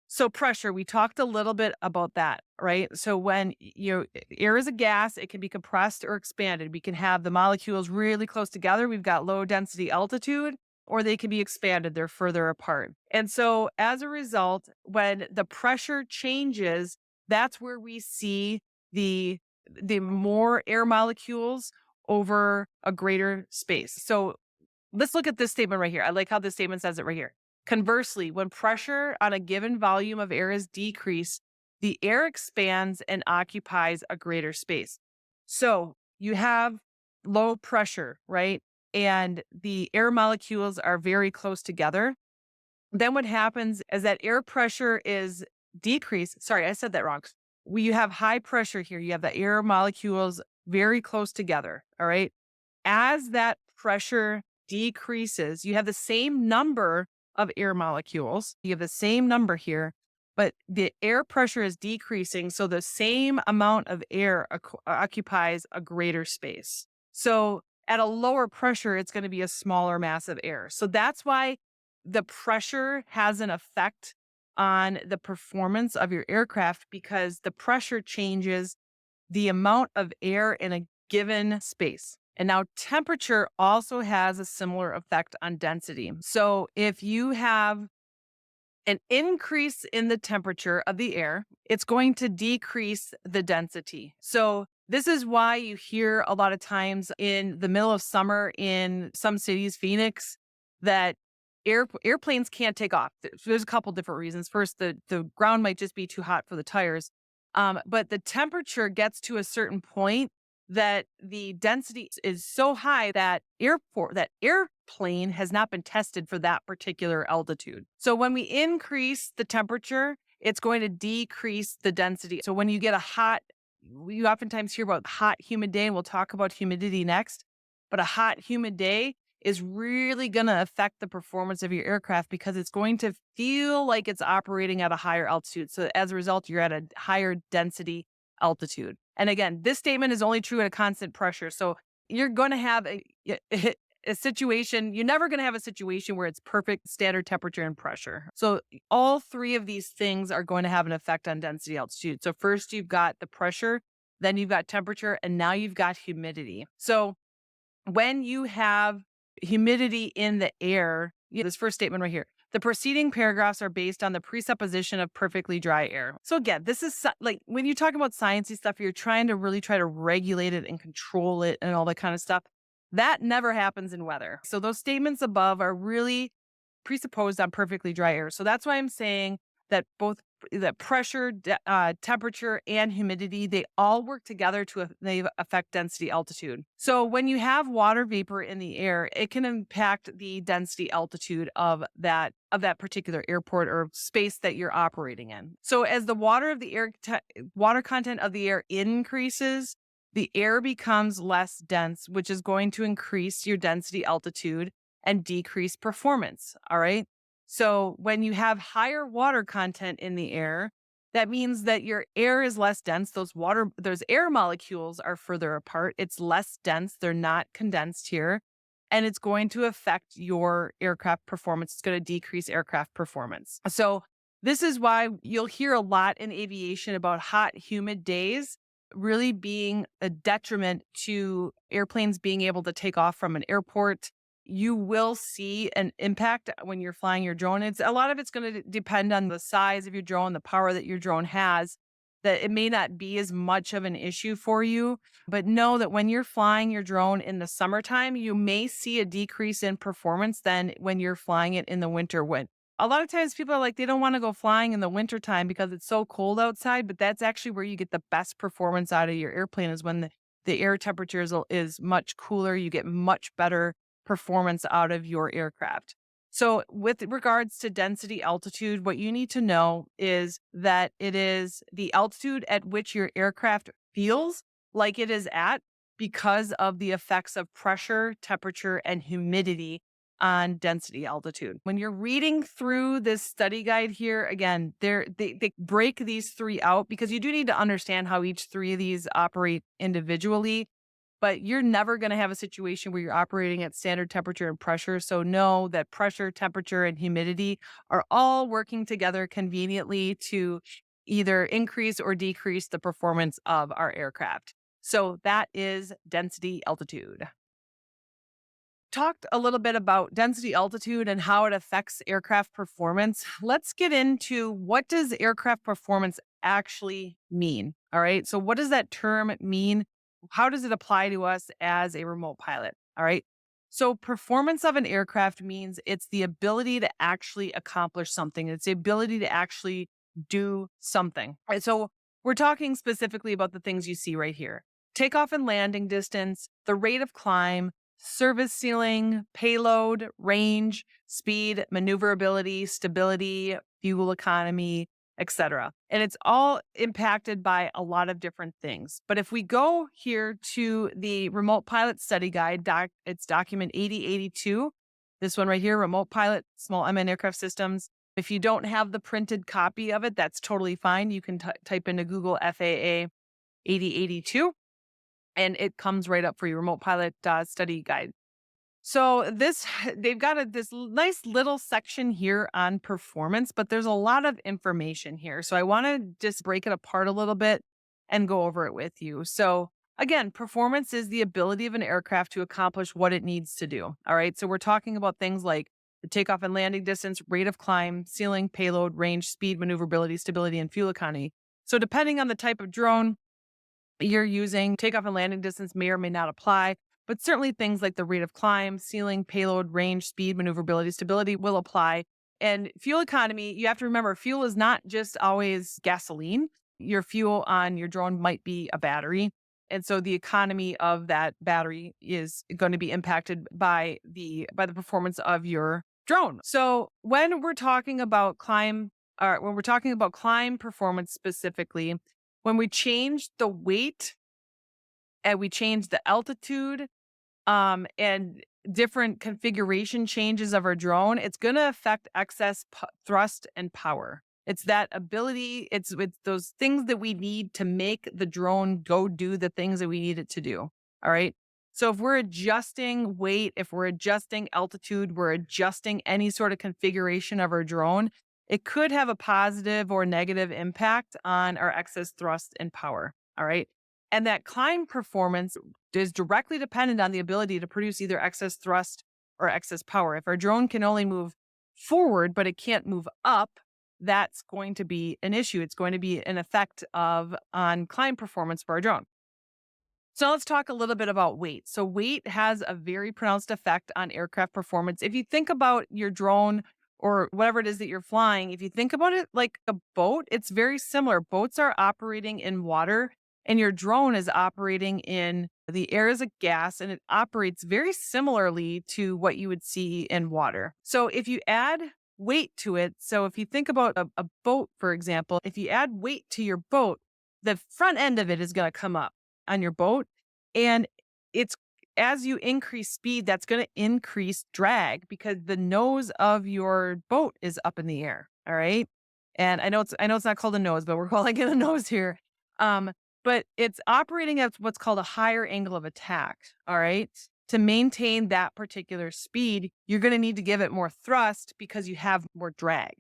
So pressure, we talked a little bit about that, right? So when air is a gas, it can be compressed or expanded. We can have the molecules really close together. We've got low density altitude, or they can be expanded. They're further apart. And so as a result, when the pressure changes, that's where we see the more air molecules over a greater space. So let's look at this statement right here. I like how this statement says it right here. Conversely, when pressure on a given volume of air is decreased, the air expands and occupies a greater space. So you have low pressure, right? And the air molecules are very close together. Then what happens is that air pressure is decreased. Sorry, I said that wrong. You have high pressure here. You have the air molecules very close together. All right. As that pressure decreases, you have the same number of air molecules. You have the same number here, but the air pressure is decreasing. So the same amount of air occupies a greater space. So at a lower pressure, it's going to be a smaller mass of air. So that's why the pressure has an effect on the performance of your aircraft, because the pressure changes the amount of air in a given space. And now temperature also has a similar effect on density. So if you have an increase in the temperature of the air, it's going to decrease the density. So this is why you hear a lot of times in the middle of summer in some cities, Phoenix, that airplanes can't take off. There's a couple different reasons. First, the ground might just be too hot for the tires. But the temperature gets to a certain point that the density is so high that airplane has not been tested for that particular altitude. So when we increase the temperature, it's going to decrease the density. So when you get you oftentimes hear about hot, humid day, and we'll talk about humidity next. But a hot, humid day is really going to affect the performance of your aircraft because it's going to feel like it's operating at a higher altitude. So as a result, you're at a higher density altitude. And again, this statement is only true at a constant pressure. So you're going to have a situation, you're never going to have a situation where it's perfect standard temperature and pressure. So all three of these things are going to have an effect on density altitude. So first you've got the pressure, then you've got temperature, and now you've got humidity. So when you have humidity in the air, this first statement right here, the preceding paragraphs are based on the presupposition of perfectly dry air. So again, this is like when you talk about sciencey stuff, you're trying to really try to regulate it and control it and all that kind of stuff. That never happens in weather. So those statements above are really presupposed on perfectly dry air. So that's why I'm saying that both the pressure, temperature, and humidity, they all work together they affect density altitude. So when you have water vapor in the air, it can impact the density altitude of that particular airport or space that you're operating in. So as the water content of the air increases, the air becomes less dense, which is going to increase your density altitude and decrease performance. All right. So when you have higher water content in the air, that means that your air is less dense. Those air molecules are further apart. It's less dense. They're not condensed here. And it's going to affect your aircraft performance. It's going to decrease aircraft performance. So This is why you'll hear a lot in aviation about hot, humid days really being a detriment to airplanes being able to take off from an airport. You will see an impact when you're flying your drone. A lot of it's going to depend on the size of your drone, the power that your drone has. That it may not be as much of an issue for you, but know that when you're flying your drone in the summertime, you may see a decrease in performance than when you're flying it in the winter. When a lot of times people are like, they don't want to go flying in the wintertime because it's so cold outside, but that's actually where you get the best performance out of your airplane is when the air temperature is much cooler. You get much better performance out of your aircraft. So with regards to density altitude, what you need to know is that it is the altitude at which your aircraft feels like it is at because of the effects of pressure, temperature, and humidity on density altitude. When you're reading through this study guide here, again, they break these three out because you do need to understand how each three of these operate individually, but you're never going to have a situation where you're operating at standard temperature and pressure. So know that pressure, temperature, and humidity are all working together conveniently to either increase or decrease the performance of our aircraft. So that is density altitude. Talked a little bit about density altitude and how it affects aircraft performance. Let's get into what does aircraft performance actually mean? All right. So what does that term mean? How does it apply to us as a remote pilot? All right. So performance of an aircraft means it's the ability to actually accomplish something. It's the ability to actually do something. All right. So we're talking specifically about the things you see right here. Takeoff and landing distance, the rate of climb, service ceiling, payload, range, speed, maneuverability, stability, fuel economy, etc. And it's all impacted by a lot of different things. But if we go here to the Remote Pilot Study Guide, it's document 8082. This one right here, Remote Pilot, Small Unmanned Aircraft Systems. If you don't have the printed copy of it, that's totally fine. You can type into Google FAA 8082 and it comes right up for your remote pilot study guide. So they've got this nice little section here on performance, but there's a lot of information here. So I want to just break it apart a little bit and go over it with you. So again, performance is the ability of an aircraft to accomplish what it needs to do. All right. So we're talking about things like the takeoff and landing distance, rate of climb, ceiling, payload, range, speed, maneuverability, stability, and fuel economy. So depending on the type of drone you're using, takeoff and landing distance may or may not apply, but certainly things like the rate of climb, ceiling, payload, range, speed, maneuverability, stability will apply. And fuel economy, you have to remember, fuel is not just always gasoline. Your fuel on your drone might be a battery. And so the economy of that battery is going to be impacted by the performance of your drone. So when we're talking about climb performance specifically, when we change the weight and we change the altitude, and different configuration changes of our drone, it's going to affect excess thrust and power. It's that ability, it's those things that we need to make the drone go do the things that we need it to do. All right. So if we're adjusting weight, if we're adjusting altitude, we're adjusting any sort of configuration of our drone, it could have a positive or negative impact on our excess thrust and power. All right. And that climb performance is directly dependent on the ability to produce either excess thrust or excess power. If our drone can only move forward, but it can't move up, that's going to be an issue. It's going to be an effect on climb performance for our drone. So let's talk a little bit about weight. So weight has a very pronounced effect on aircraft performance. If you think about your drone or whatever it is that you're flying, if you think about it like a boat, it's very similar. Boats are operating in water and your drone is operating in the air as a gas, and it operates very similarly to what you would see in water. So if you add weight to it, so if you think about a boat, for example, if you add weight to your boat, the front end of it is going to come up on your boat. And it's as you increase speed, that's going to increase drag because the nose of your boat is up in the air. All right. And I know it's not called a nose, but we're calling it a nose here. But it's operating at what's called a higher angle of attack. All right. To maintain that particular speed, you're going to need to give it more thrust because you have more drag.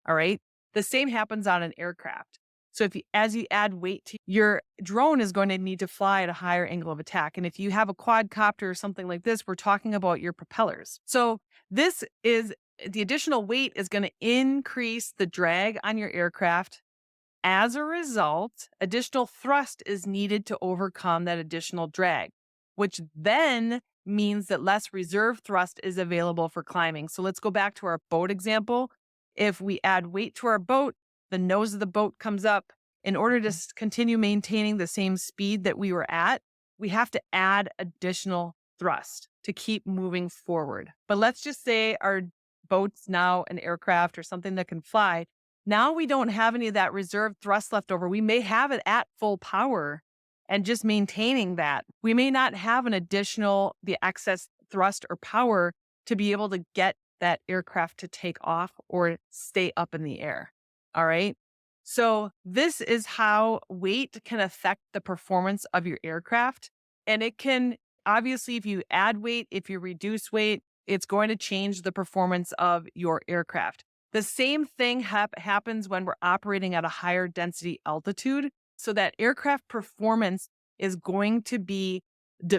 All right. The same happens on an aircraft. So as you add weight to your drone is going to need to fly at a higher angle of attack. And if you have a quadcopter or something like this, we're talking about your propellers. So this is the additional weight is going to increase the drag on your aircraft. As a result, additional thrust is needed to overcome that additional drag, which then means that less reserve thrust is available for climbing. So let's go back to our boat example. If we add weight to our boat, the nose of the boat comes up. In order to continue maintaining the same speed that we were at, we have to add additional thrust to keep moving forward. But let's just say our boat's now an aircraft or something that can fly. Now we don't have any of that reserve thrust left over. We may have it at full power and just maintaining that. We may not have the excess thrust or power to be able to get that aircraft to take off or stay up in the air. All right. So this is how weight can affect the performance of your aircraft. And it can, obviously, if you add weight, if you reduce weight, it's going to change the performance of your aircraft. The same thing happens when we're operating at a higher density altitude. So that aircraft performance is going to be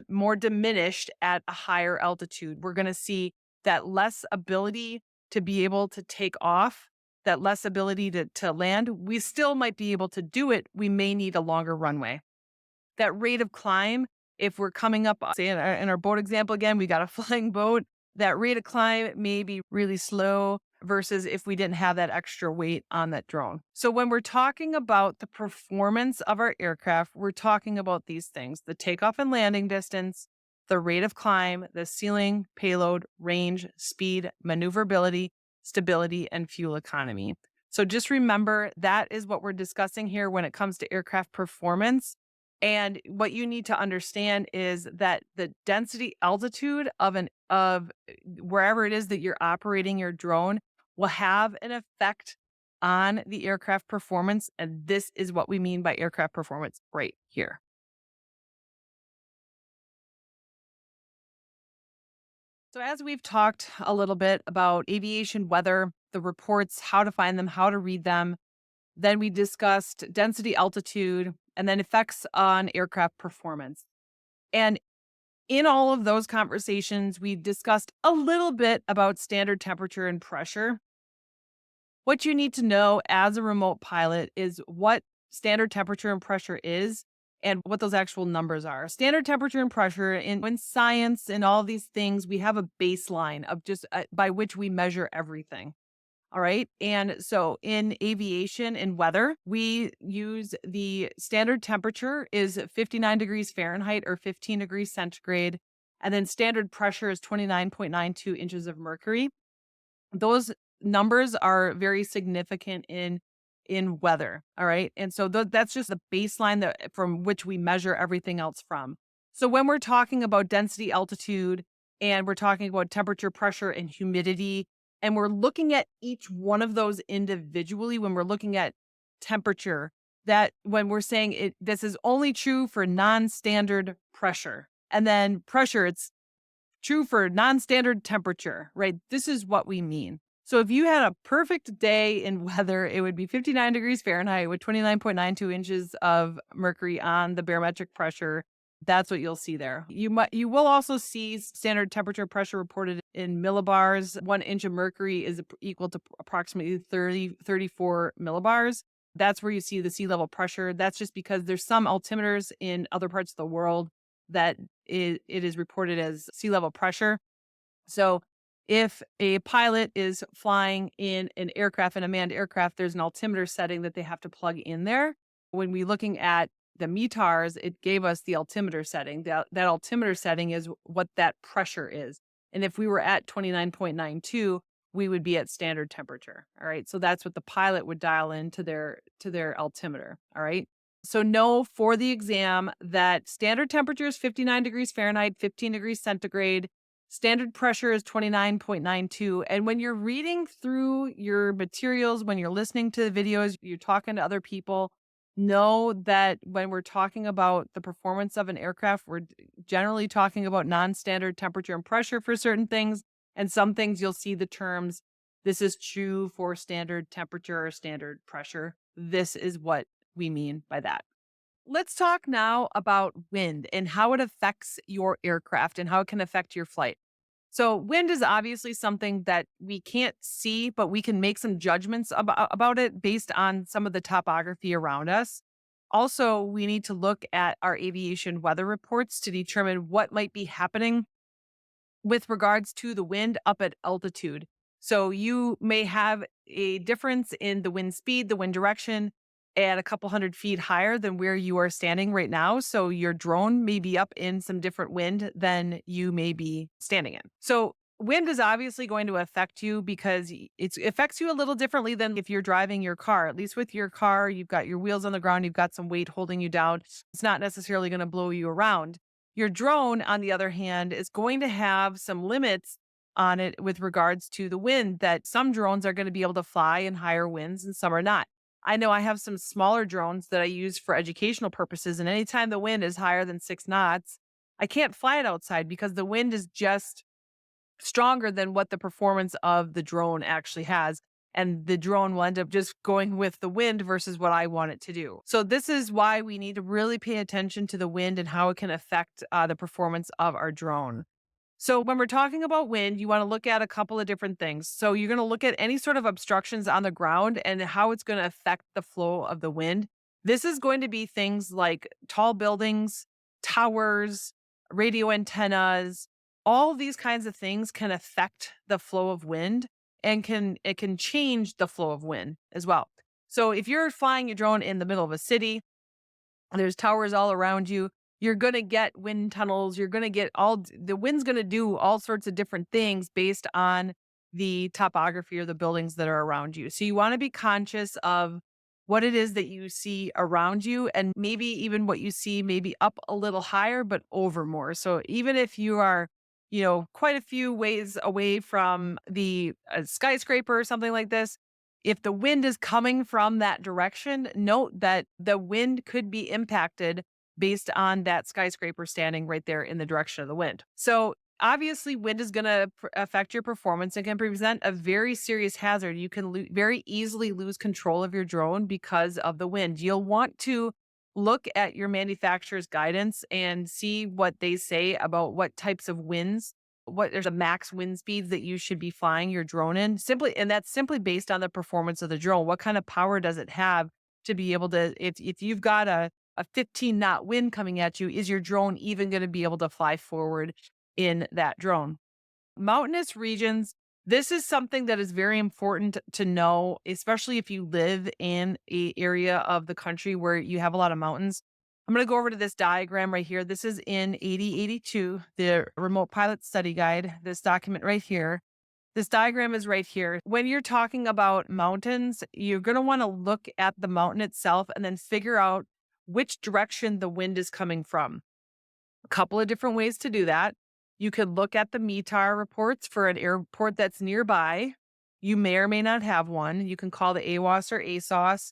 more diminished at a higher altitude. We're going to see that less ability to be able to take off, that less ability to land. We still might be able to do it. We may need a longer runway. That rate of climb, if we're coming up, say in our boat example again, we got a flying boat, that rate of climb may be really slow versus if we didn't have that extra weight on that drone. So when we're talking about the performance of our aircraft, we're talking about these things: the takeoff and landing distance, the rate of climb, the ceiling, payload, range, speed, maneuverability, stability, and fuel economy. So just remember that is what we're discussing here when it comes to aircraft performance. And what you need to understand is that the density altitude of wherever it is that you're operating your drone will have an effect on the aircraft performance. And this is what we mean by aircraft performance right here. So as we've talked a little bit about aviation weather, the reports, how to find them, how to read them, then we discussed density, altitude, and then effects on aircraft performance. And in all of those conversations, we discussed a little bit about standard temperature and pressure. What you need to know as a remote pilot is what standard temperature and pressure is and what those actual numbers are. Standard temperature and pressure in science and all these things, we have a baseline of just by which we measure everything. All right. And so in aviation and weather, we use the standard temperature is 59 degrees Fahrenheit or 15 degrees centigrade. And then standard pressure is 29.92 inches of mercury. Those numbers are very significant in weather. All right. And so that's just the baseline that from which we measure everything else from. So when we're talking about density, altitude, and we're talking about temperature, pressure, and humidity, and we're looking at each one of those individually, when we're looking at temperature, that when we're saying this is only true for non-standard pressure. And then pressure, it's true for non-standard temperature, right? This is what we mean. So if you had a perfect day in weather, it would be 59 degrees Fahrenheit with 29.92 inches of mercury on the barometric pressure. That's what you'll see there. You will also see standard temperature pressure reported in millibars. 1 inch of mercury is equal to approximately 34 millibars. That's where you see the sea level pressure. That's just because there's some altimeters in other parts of the world that it is reported as sea level pressure. So if a pilot is flying in an aircraft, an unmanned aircraft, there's an altimeter setting that they have to plug in there. When we're looking at the METARs, it gave us the altimeter setting. That altimeter setting is what that pressure is. And if we were at 29.92, we would be at standard temperature. All right. So that's what the pilot would dial into their altimeter. All right. So know for the exam that standard temperature is 59 degrees Fahrenheit, 15 degrees centigrade. Standard pressure is 29.92. And when you're reading through your materials, when you're listening to the videos, you're talking to other people, know that when we're talking about the performance of an aircraft, we're generally talking about non-standard temperature and pressure for certain things. And some things you'll see the terms This is true for standard temperature or standard pressure. This is what we mean by that. Let's talk now about wind and how it affects your aircraft and how it can affect your flight. So, wind is obviously something that we can't see, but we can make some judgments about it based on some of the topography around us. Also, we need to look at our aviation weather reports to determine what might be happening with regards to the wind up at altitude. So you may have a difference in the wind speed, the wind direction at a couple hundred feet higher than where you are standing right now. So your drone may be up in some different wind than you may be standing in. So wind is obviously going to affect you because it affects you a little differently than if you're driving your car. At least with your car, you've got your wheels on the ground, you've got some weight holding you down. It's not necessarily going to blow you around. Your drone, on the other hand, is going to have some limits on it with regards to the wind, that some drones are going to be able to fly in higher winds and some are not. I know I have some smaller drones that I use for educational purposes, and anytime the wind is higher than 6 knots, I can't fly it outside because the wind is just stronger than what the performance of the drone actually has. And the drone will end up just going with the wind versus what I want it to do. So, this is why we need to really pay attention to the wind and how it can affect the performance of our drone. So, when we're talking about wind, you want to look at a couple of different things. So, you're going to look at any sort of obstructions on the ground and how it's going to affect the flow of the wind. This is going to be things like tall buildings, towers, radio antennas. All these kinds of things can affect the flow of wind and can change the flow of wind as well. So, if you're flying your drone in the middle of a city, there's towers all around you, you're going to get wind tunnels. You're going to get the wind's going to do all sorts of different things based on the topography or the buildings that are around you. So you want to be conscious of what it is that you see around you, and maybe even what you see maybe up a little higher, but over more. So even if you are, quite a few ways away from the skyscraper or something like this, if the wind is coming from that direction, note that the wind could be impacted based on that skyscraper standing right there in the direction of the wind. So, obviously, wind is going to affect your performance and can present a very serious hazard. You can very easily lose control of your drone because of the wind. You'll want to look at your manufacturer's guidance and see what they say about what types of winds, what there's a max wind speeds that you should be flying your drone in. And that's simply based on the performance of the drone. What kind of power does it have to be able to, if you've got a 15-knot wind coming at you, is your drone even going to be able to fly forward in that drone? Mountainous regions, this is something that is very important to know, especially if you live in a area of the country where you have a lot of mountains. I'm going to go over to this diagram right here. This is in 8082, the Remote Pilot Study Guide, this document right here. This diagram is right here. When you're talking about mountains, you're going to want to look at the mountain itself and then figure out which direction the wind is coming from. A couple of different ways to do that. You could look at the METAR reports for an airport that's nearby. You may or may not have one. You can call the AWOS or ASOS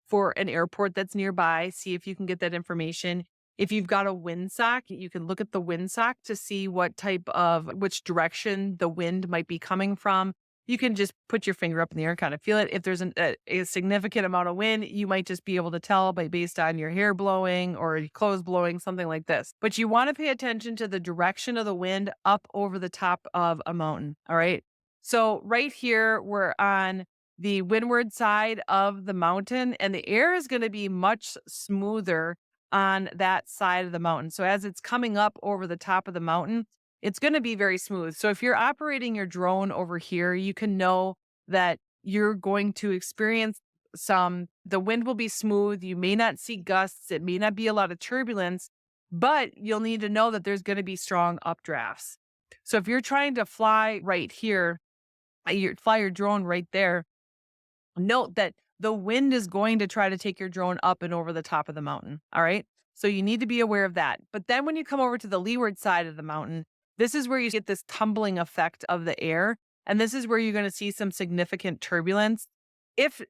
for an airport that's nearby. See if you can get that information. If you've got a windsock, you can look at the windsock to see which direction the wind might be coming from. You can just put your finger up in the air and kind of feel it. If there's a significant amount of wind, you might just be able to tell based on your hair blowing or your clothes blowing, something like this. But you want to pay attention to the direction of the wind up over the top of a mountain. All right. So right here, we're on the windward side of the mountain, and the air is going to be much smoother on that side of the mountain. So as it's coming up over the top of the mountain, it's going to be very smooth. So if you're operating your drone over here, you can know that you're going to experience the wind will be smooth. You may not see gusts. It may not be a lot of turbulence, but you'll need to know that there's going to be strong updrafts. So if you're trying to fly right here, you fly your drone right there, note that the wind is going to try to take your drone up and over the top of the mountain. All right. So you need to be aware of that. But then when you come over to the leeward side of the mountain, this is where you get this tumbling effect of the air. And this is where you're going to see some significant turbulence. If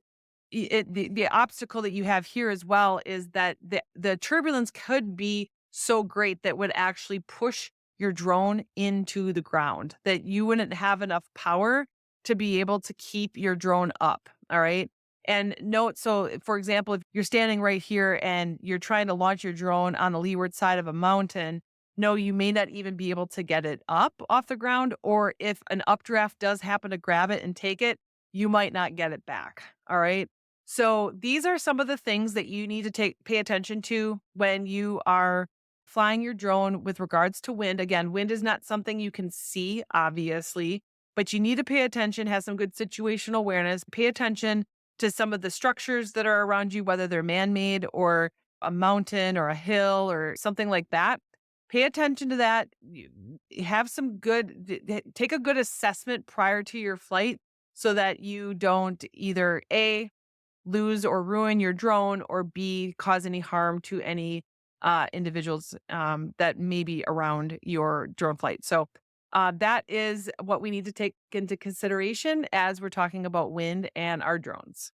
the obstacle that you have here as well is that the turbulence could be so great that would actually push your drone into the ground, that you wouldn't have enough power to be able to keep your drone up. All right. And note, so for example, if you're standing right here and you're trying to launch your drone on the leeward side of a mountain, no, you may not even be able to get it up off the ground. Or if an updraft does happen to grab it and take it, you might not get it back. All right. So these are some of the things that you need to pay attention to when you are flying your drone with regards to wind. Again, wind is not something you can see, obviously, but you need to pay attention, have some good situational awareness, pay attention to some of the structures that are around you, whether they're man-made or a mountain or a hill or something like that. Pay attention to that. Have some take a good assessment prior to your flight so that you don't either A, lose or ruin your drone, or B, cause any harm to any individuals that may be around your drone flight. So that is what we need to take into consideration as we're talking about wind and our drones.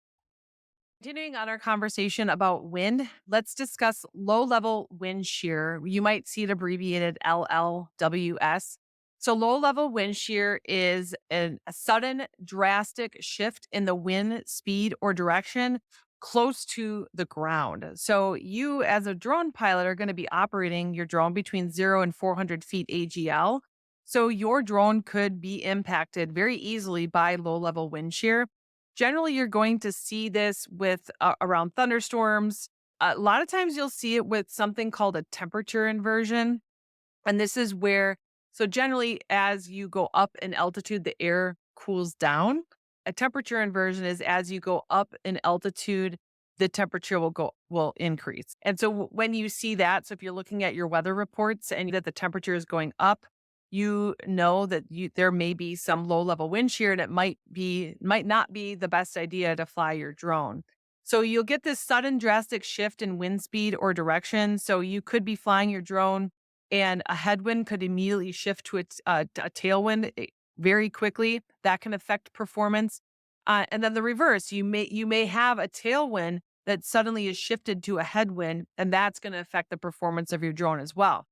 Continuing on our conversation about wind, let's discuss low level wind shear. You might see it abbreviated LLWS. So, low level wind shear is a sudden, drastic shift in the wind speed or direction close to the ground. So, you as a drone pilot are going to be operating your drone between 0 and 400 feet AGL. So, your drone could be impacted very easily by low level wind shear. Generally, you're going to see this with around thunderstorms. A lot of times you'll see it with something called a temperature inversion. And this is where, so generally, as you go up in altitude, the air cools down. A temperature inversion is as you go up in altitude, the temperature will increase. And so when you see that, so if you're looking at your weather reports and that the temperature is going up, you know that there may be some low level wind shear and it might not be the best idea to fly your drone. So you'll get this sudden drastic shift in wind speed or direction. So you could be flying your drone and a headwind could immediately shift to a tailwind very quickly. That can affect performance. And then the reverse, you may have a tailwind that suddenly is shifted to a headwind, and that's going to affect the performance of your drone as well.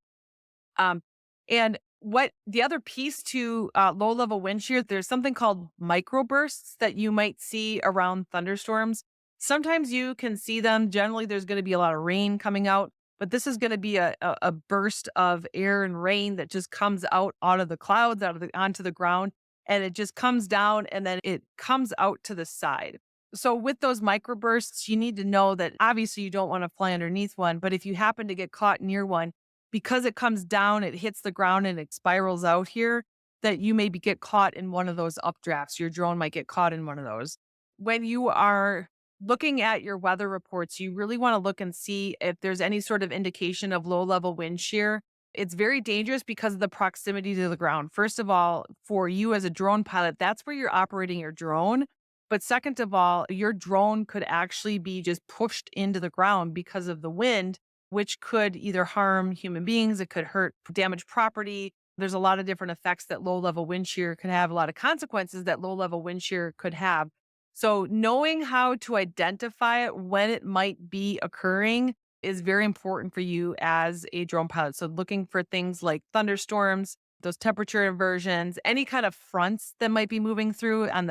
And what the other piece to low level wind shear, there's something called microbursts that you might see around thunderstorms. Sometimes you can see them. Generally, there's going to be a lot of rain coming out, but this is going to be a burst of air and rain that just comes out of the clouds, onto the ground, and it just comes down and then it comes out to the side. So with those microbursts, you need to know that obviously you don't want to fly underneath one, but if you happen to get caught near one, because it comes down, it hits the ground and it spirals out here, that you maybe get caught in one of those updrafts. Your drone might get caught in one of those. When you are looking at your weather reports, you really want to look and see if there's any sort of indication of low level wind shear. It's very dangerous because of the proximity to the ground. First of all, for you as a drone pilot, that's where you're operating your drone. But second of all, your drone could actually be just pushed into the ground because of the wind, which could either harm human beings, it could damage property. There's a lot of different effects that low level wind shear could have, a lot of consequences that low level wind shear could have. So knowing how to identify it when it might be occurring is very important for you as a drone pilot. So looking for things like thunderstorms, those temperature inversions, any kind of fronts that might be moving through on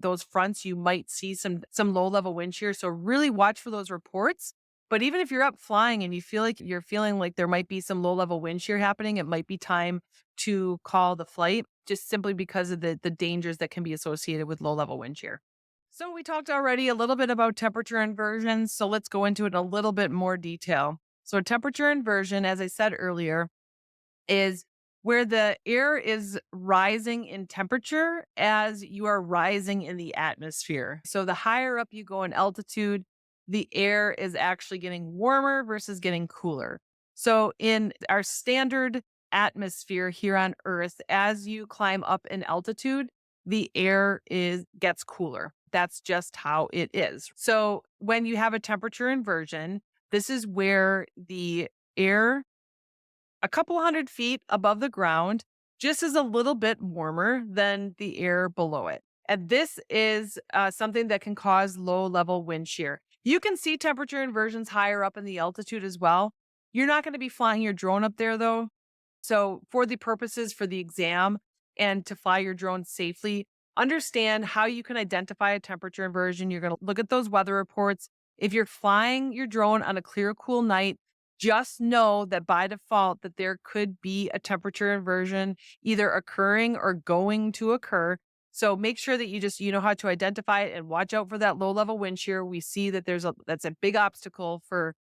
those fronts, you might see some low level wind shear. So really watch for those reports. But even if you're up flying and you feel like you're feeling like there might be some low level wind shear happening, it might be time to call the flight just simply because of the dangers that can be associated with low level wind shear. So we talked already a little bit about temperature inversions. So let's go into it in a little bit more detail. So temperature inversion, as I said earlier, is where the air is rising in temperature as you are rising in the atmosphere. So the higher up you go in altitude, the air is actually getting warmer versus getting cooler. So in our standard atmosphere here on Earth, as you climb up in altitude, the air gets cooler. That's just how it is. So when you have a temperature inversion, this is where the air a couple hundred feet above the ground just is a little bit warmer than the air below it. And this is something that can cause low level wind shear. You can see temperature inversions higher up in the altitude as well. You're not going to be flying your drone up there though. So for the purposes for the exam and to fly your drone safely, understand how you can identify a temperature inversion. You're going to look at those weather reports. If you're flying your drone on a clear, cool night, just know that by default that there could be a temperature inversion either occurring or going to occur. So make sure that you know how to identify it and watch out for that low level wind shear. We see that that's a big obstacle for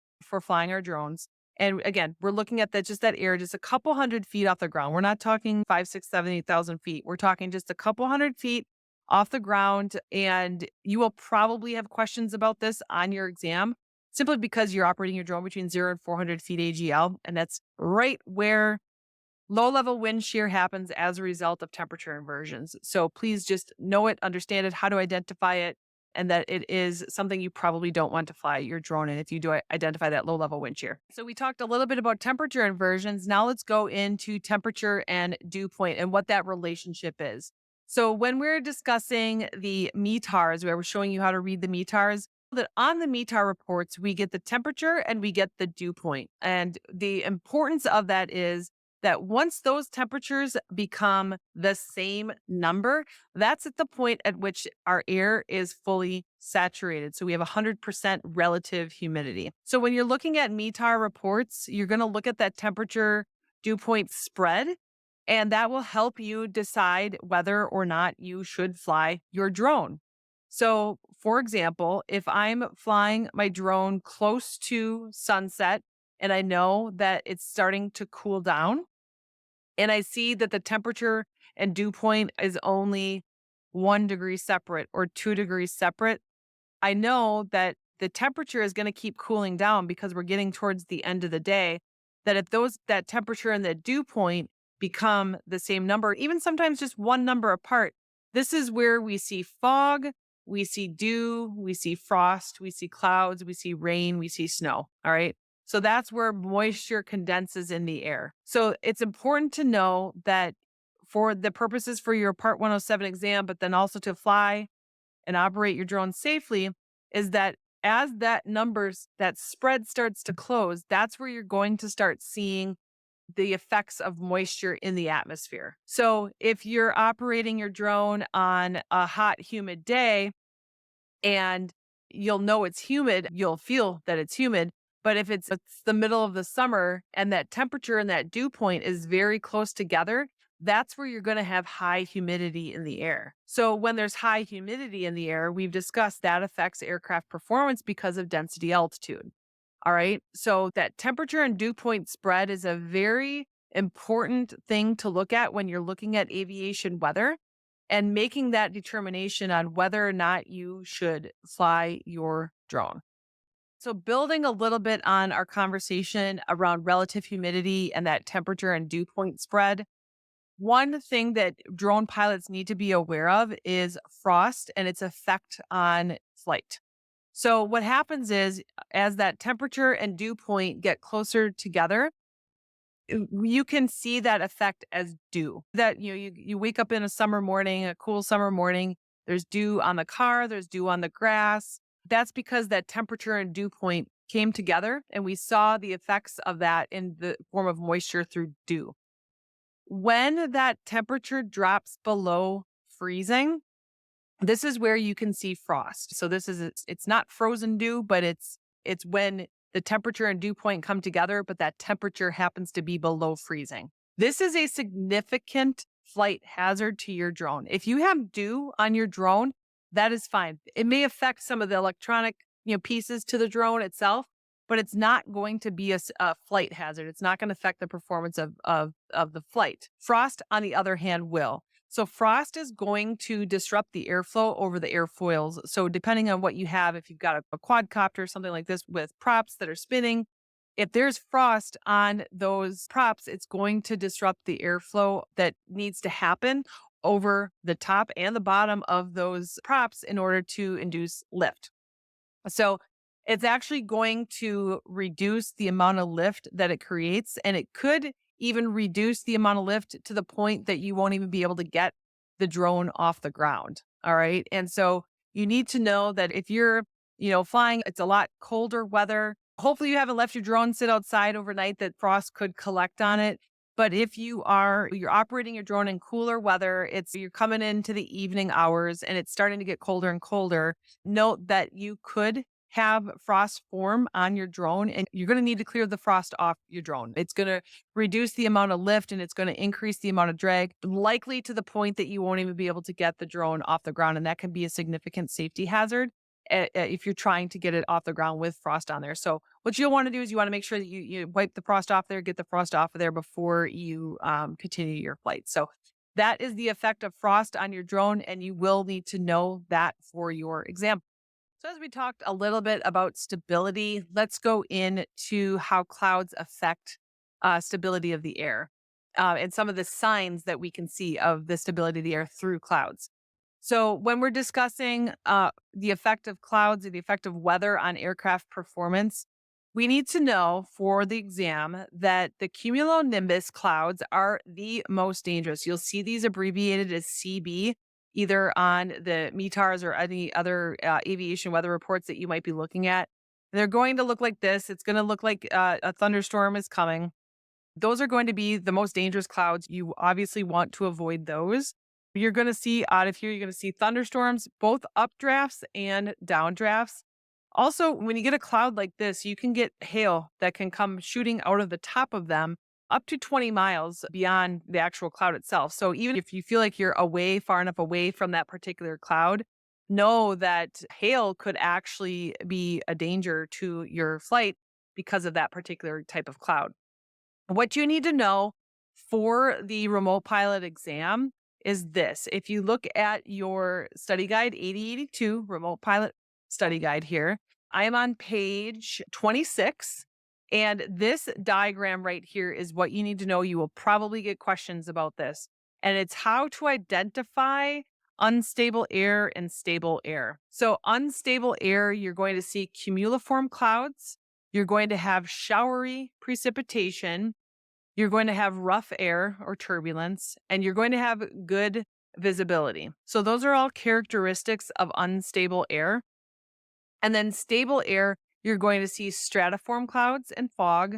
flying our drones. And again, we're looking at that air just a couple 100 feet off the ground. We're not talking 5, 6, 7, 8,000 feet. We're talking just a couple 100 feet off the ground. And you will probably have questions about this on your exam simply because you're operating your drone between 0 and 400 feet AGL. And that's right where low level wind shear happens as a result of temperature inversions. So please just know it, understand it, how to identify it, and that it is something you probably don't want to fly your drone in if you do identify that low level wind shear. So we talked a little bit about temperature inversions. Now let's go into temperature and dew point and what that relationship is. So when we're discussing the METARs, where we're showing you how to read the METARs, that on the METAR reports, we get the temperature and we get the dew point. And the importance of that is that once those temperatures become the same number, that's at the point at which our air is fully saturated. So we have 100% relative humidity. So when you're looking at METAR reports, you're going to look at that temperature dew point spread, and that will help you decide whether or not you should fly your drone. So, for example, if I'm flying my drone close to sunset and I know that it's starting to cool down, and I see that the temperature and dew point is only 1 degree separate or 2 degrees separate, I know that the temperature is going to keep cooling down because we're getting towards the end of the day. That if that temperature and the dew point become the same number, even sometimes just one number apart, this is where we see fog, we see dew, we see frost, we see clouds, we see rain, we see snow. All right. So that's where moisture condenses in the air. So it's important to know that for the purposes for your Part 107 exam, but then also to fly and operate your drone safely, is that as that spread starts to close, that's where you're going to start seeing the effects of moisture in the atmosphere. So if you're operating your drone on a hot, humid day, and you'll know it's humid, you'll feel that it's humid. But if it's the middle of the summer and that temperature and that dew point is very close together, that's where you're going to have high humidity in the air. So when there's high humidity in the air, we've discussed that affects aircraft performance because of density altitude. All right. So that temperature and dew point spread is a very important thing to look at when you're looking at aviation weather and making that determination on whether or not you should fly your drone. So building a little bit on our conversation around relative humidity and that temperature and dew point spread, one thing that drone pilots need to be aware of is frost and its effect on flight. So what happens is as that temperature and dew point get closer together, you can see that effect as dew. That you wake up in a summer morning, a cool summer morning, there's dew on the car, there's dew on the grass. That's because that temperature and dew point came together and we saw the effects of that in the form of moisture through dew. When that temperature drops below freezing, this is where you can see frost. So it's not frozen dew, but it's when the temperature and dew point come together, but that temperature happens to be below freezing. This is a significant flight hazard to your drone. If you have dew on your drone, that is fine. It may affect some of the electronic, pieces to the drone itself, but it's not going to be a flight hazard. It's not going to affect the performance of the flight. Frost, on the other hand, will. So frost is going to disrupt the airflow over the airfoils. So depending on what you have, if you've got a quadcopter or something like this with props that are spinning, if there's frost on those props, it's going to disrupt the airflow that needs to happen over the top and the bottom of those props in order to induce lift. So it's actually going to reduce the amount of lift that it creates, and it could even reduce the amount of lift to the point that you won't even be able to get the drone off the ground. All right. And so you need to know that if you're, flying, it's a lot colder weather. Hopefully you haven't left your drone sit outside overnight that frost could collect on it. But if you're operating your drone in cooler weather, you're coming into the evening hours and it's starting to get colder and colder, note that you could have frost form on your drone and you're going to need to clear the frost off your drone. It's going to reduce the amount of lift and it's going to increase the amount of drag, likely to the point that you won't even be able to get the drone off the ground. And that can be a significant safety hazard if you're trying to get it off the ground with frost on there. So what you'll want to do is you want to make sure that you wipe the frost off there, get the frost off of there before you continue your flight. So that is the effect of frost on your drone, and you will need to know that for your exam. So as we talked a little bit about stability, let's go into how clouds affect stability of the air and some of the signs that we can see of the stability of the air through clouds. So when we're discussing the effect of clouds and the effect of weather on aircraft performance, we need to know for the exam that the cumulonimbus clouds are the most dangerous. You'll see these abbreviated as CB, either on the METARs or any other aviation weather reports that you might be looking at. They're going to look like this. It's going to look like a thunderstorm is coming. Those are going to be the most dangerous clouds. You obviously want to avoid those. You're going to see out of here, you're going to see thunderstorms, both updrafts and downdrafts. Also, when you get a cloud like this, you can get hail that can come shooting out of the top of them up to 20 miles beyond the actual cloud itself. So even if you feel like you're far enough away from that particular cloud, know that hail could actually be a danger to your flight because of that particular type of cloud. What you need to know for the remote pilot exam is this. If you look at your study guide 8082, remote pilot study guide here, I am on page 26. And this diagram right here is what you need to know. You will probably get questions about this. And it's how to identify unstable air and stable air. So, unstable air, you're going to see cumuliform clouds. You're going to have showery precipitation. You're going to have rough air or turbulence, and you're going to have good visibility. So, those are all characteristics of unstable air. And then stable air, you're going to see stratiform clouds and fog.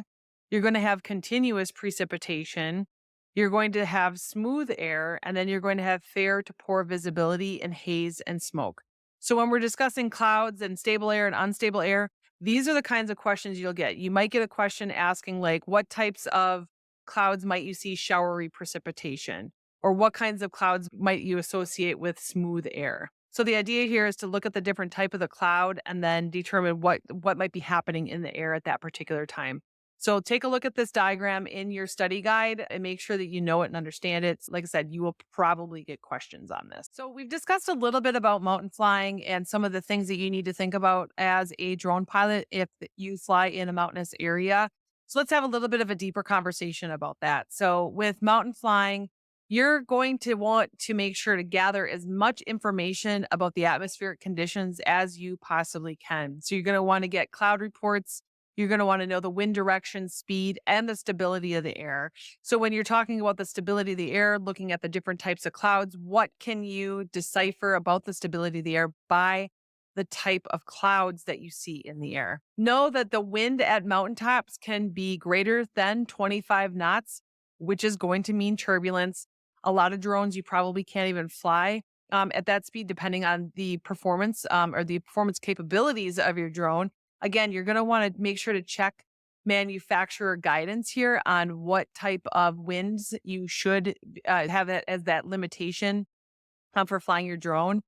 You're going to have continuous precipitation. You're going to have smooth air, and then you're going to have fair to poor visibility and haze and smoke. So when we're discussing clouds and stable air and unstable air, these are the kinds of questions you'll get. You might get a question asking like, what types of clouds might you see showery precipitation? Or what kinds of clouds might you associate with smooth air? So the idea here is to look at the different type of the cloud and then determine what might be happening in the air at that particular time. So take a look at this diagram in your study guide and make sure that you know it and understand it. Like I said, you will probably get questions on this. So we've discussed a little bit about mountain flying and some of the things that you need to think about as a drone pilot if you fly in a mountainous area. So let's have a little bit of a deeper conversation about that. So with mountain flying, you're going to want to make sure to gather as much information about the atmospheric conditions as you possibly can. So you're going to want to get cloud reports. You're going to want to know the wind direction, speed, and the stability of the air. So when you're talking about the stability of the air, looking at the different types of clouds, what can you decipher about the stability of the air by the type of clouds that you see in the air? Know that the wind at mountaintops can be greater than 25 knots, which is going to mean turbulence. A lot of drones you probably can't even fly at that speed, depending on the performance or the performance capabilities of your drone. Again, you're going to want to make sure to check manufacturer guidance here on what type of winds you should have that as that limitation for flying your drone.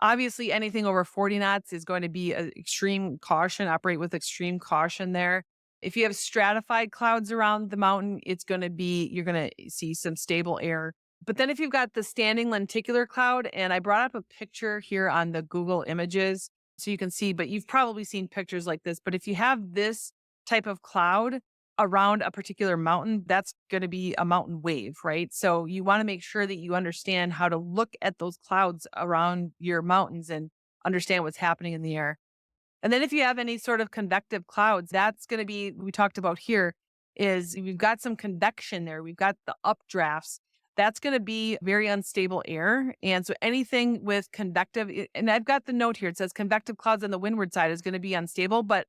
Obviously, anything over 40 knots is going to be extreme caution, operate with extreme caution there. If you have stratified clouds around the mountain, you're going to see some stable air. But then if you've got the standing lenticular cloud, and I brought up a picture here on the Google images so you can see, but you've probably seen pictures like this. But if you have this type of cloud around a particular mountain, that's going to be a mountain wave, right? So you want to make sure that you understand how to look at those clouds around your mountains and understand what's happening in the air. And then if you have any sort of convective clouds, that's going to be, we talked about here, is we've got some convection there. We've got the updrafts. That's going to be very unstable air. And so anything with convective, and I've got the note here, it says convective clouds on the windward side is going to be unstable, but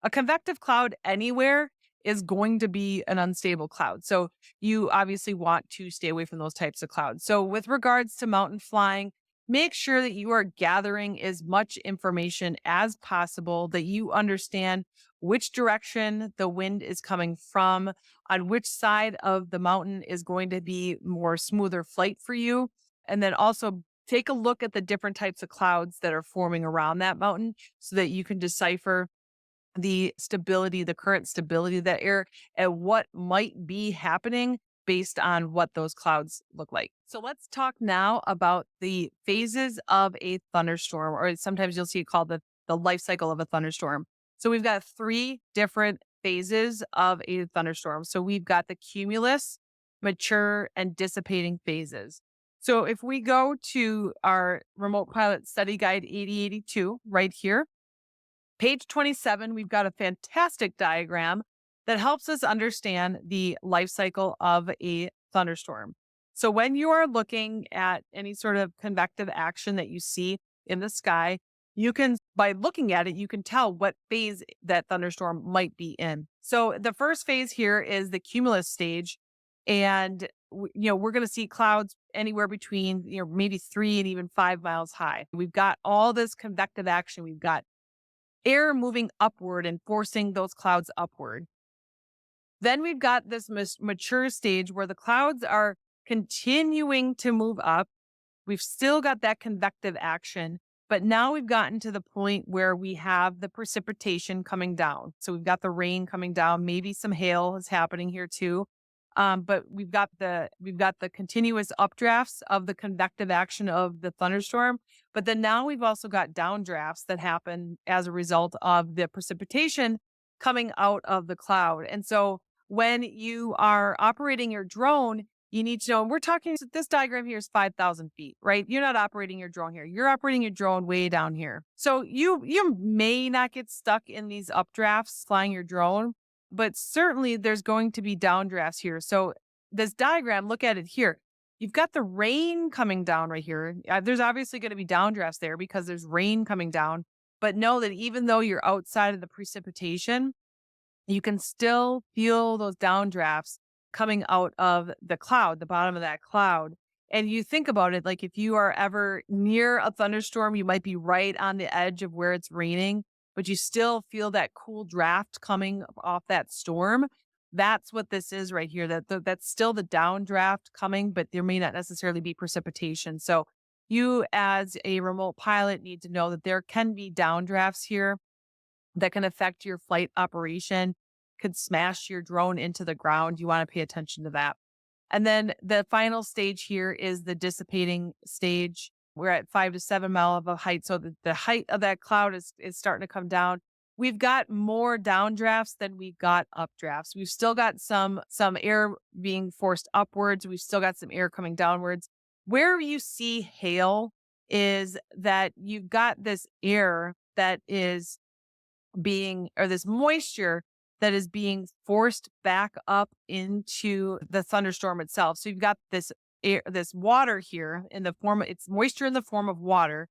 a convective cloud anywhere is going to be an unstable cloud. So you obviously want to stay away from those types of clouds. So with regards to mountain flying, make sure that you are gathering as much information as possible, that you understand which direction the wind is coming from, on which side of the mountain is going to be more smoother flight for you. And then also take a look at the different types of clouds that are forming around that mountain so that you can decipher the stability, the current stability of that air, and what might be happening based on what those clouds look like. So let's talk now about the phases of a thunderstorm, or sometimes you'll see it called the life cycle of a thunderstorm. So we've got three different phases of a thunderstorm. So we've got the cumulus, mature, and dissipating phases. So if we go to our remote pilot study guide 8082 right here, page 27, we've got a fantastic diagram that helps us understand the life cycle of a thunderstorm. So when you are looking at any sort of convective action that you see in the sky, you can, by looking at it, you can tell what phase that thunderstorm might be in. So the first phase here is the cumulus stage. And we're going to see clouds anywhere between, maybe 3 and even 5 miles high. We've got all this convective action. We've got air moving upward and forcing those clouds upward. Then we've got this mature stage where the clouds are continuing to move up. We've still got that convective action, but now we've gotten to the point where we have the precipitation coming down. So we've got the rain coming down, maybe some hail is happening here too. But we've got the continuous updrafts of the convective action of the thunderstorm. But then now we've also got downdrafts that happen as a result of the precipitation coming out of the cloud. And so when you are operating your drone, you need to know, and we're talking, this diagram here is 5,000 feet, right? You're not operating your drone here. You're operating your drone way down here. So you may not get stuck in these updrafts flying your drone, but certainly there's going to be downdrafts here. So this diagram, look at it here. You've got the rain coming down right here. There's obviously going to be downdrafts there because there's rain coming down. But know that even though you're outside of the precipitation, you can still feel those downdrafts coming out of the cloud, the bottom of that cloud. And you think about it, like if you are ever near a thunderstorm, you might be right on the edge of where it's raining, but you still feel that cool draft coming off that storm. That's what this is right here. That's still the downdraft coming, but there may not necessarily be precipitation. So you as a remote pilot need to know that there can be downdrafts here that can affect your flight operation, could smash your drone into the ground. You want to pay attention to that. And then the final stage here is the dissipating stage. We're at 5 to 7 mile of a height. So the height of that cloud is starting to come down. We've got more downdrafts than we've got updrafts. We've still got some air being forced upwards. We've still got some air coming downwards. Where you see hail is that you've got this air that is this moisture that is being forced back up into the thunderstorm itself. So you've got this air, this water here in the form, it's moisture in the form of water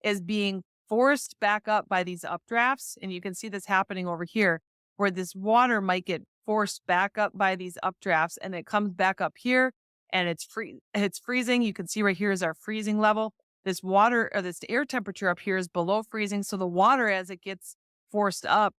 is being forced back up by these updrafts. And you can see this happening over here where this water might get forced back up by these updrafts and it comes back up here and it's freezing. You can see right here is our freezing level. This water or this air temperature up here is below freezing. So the water, as it gets forced up,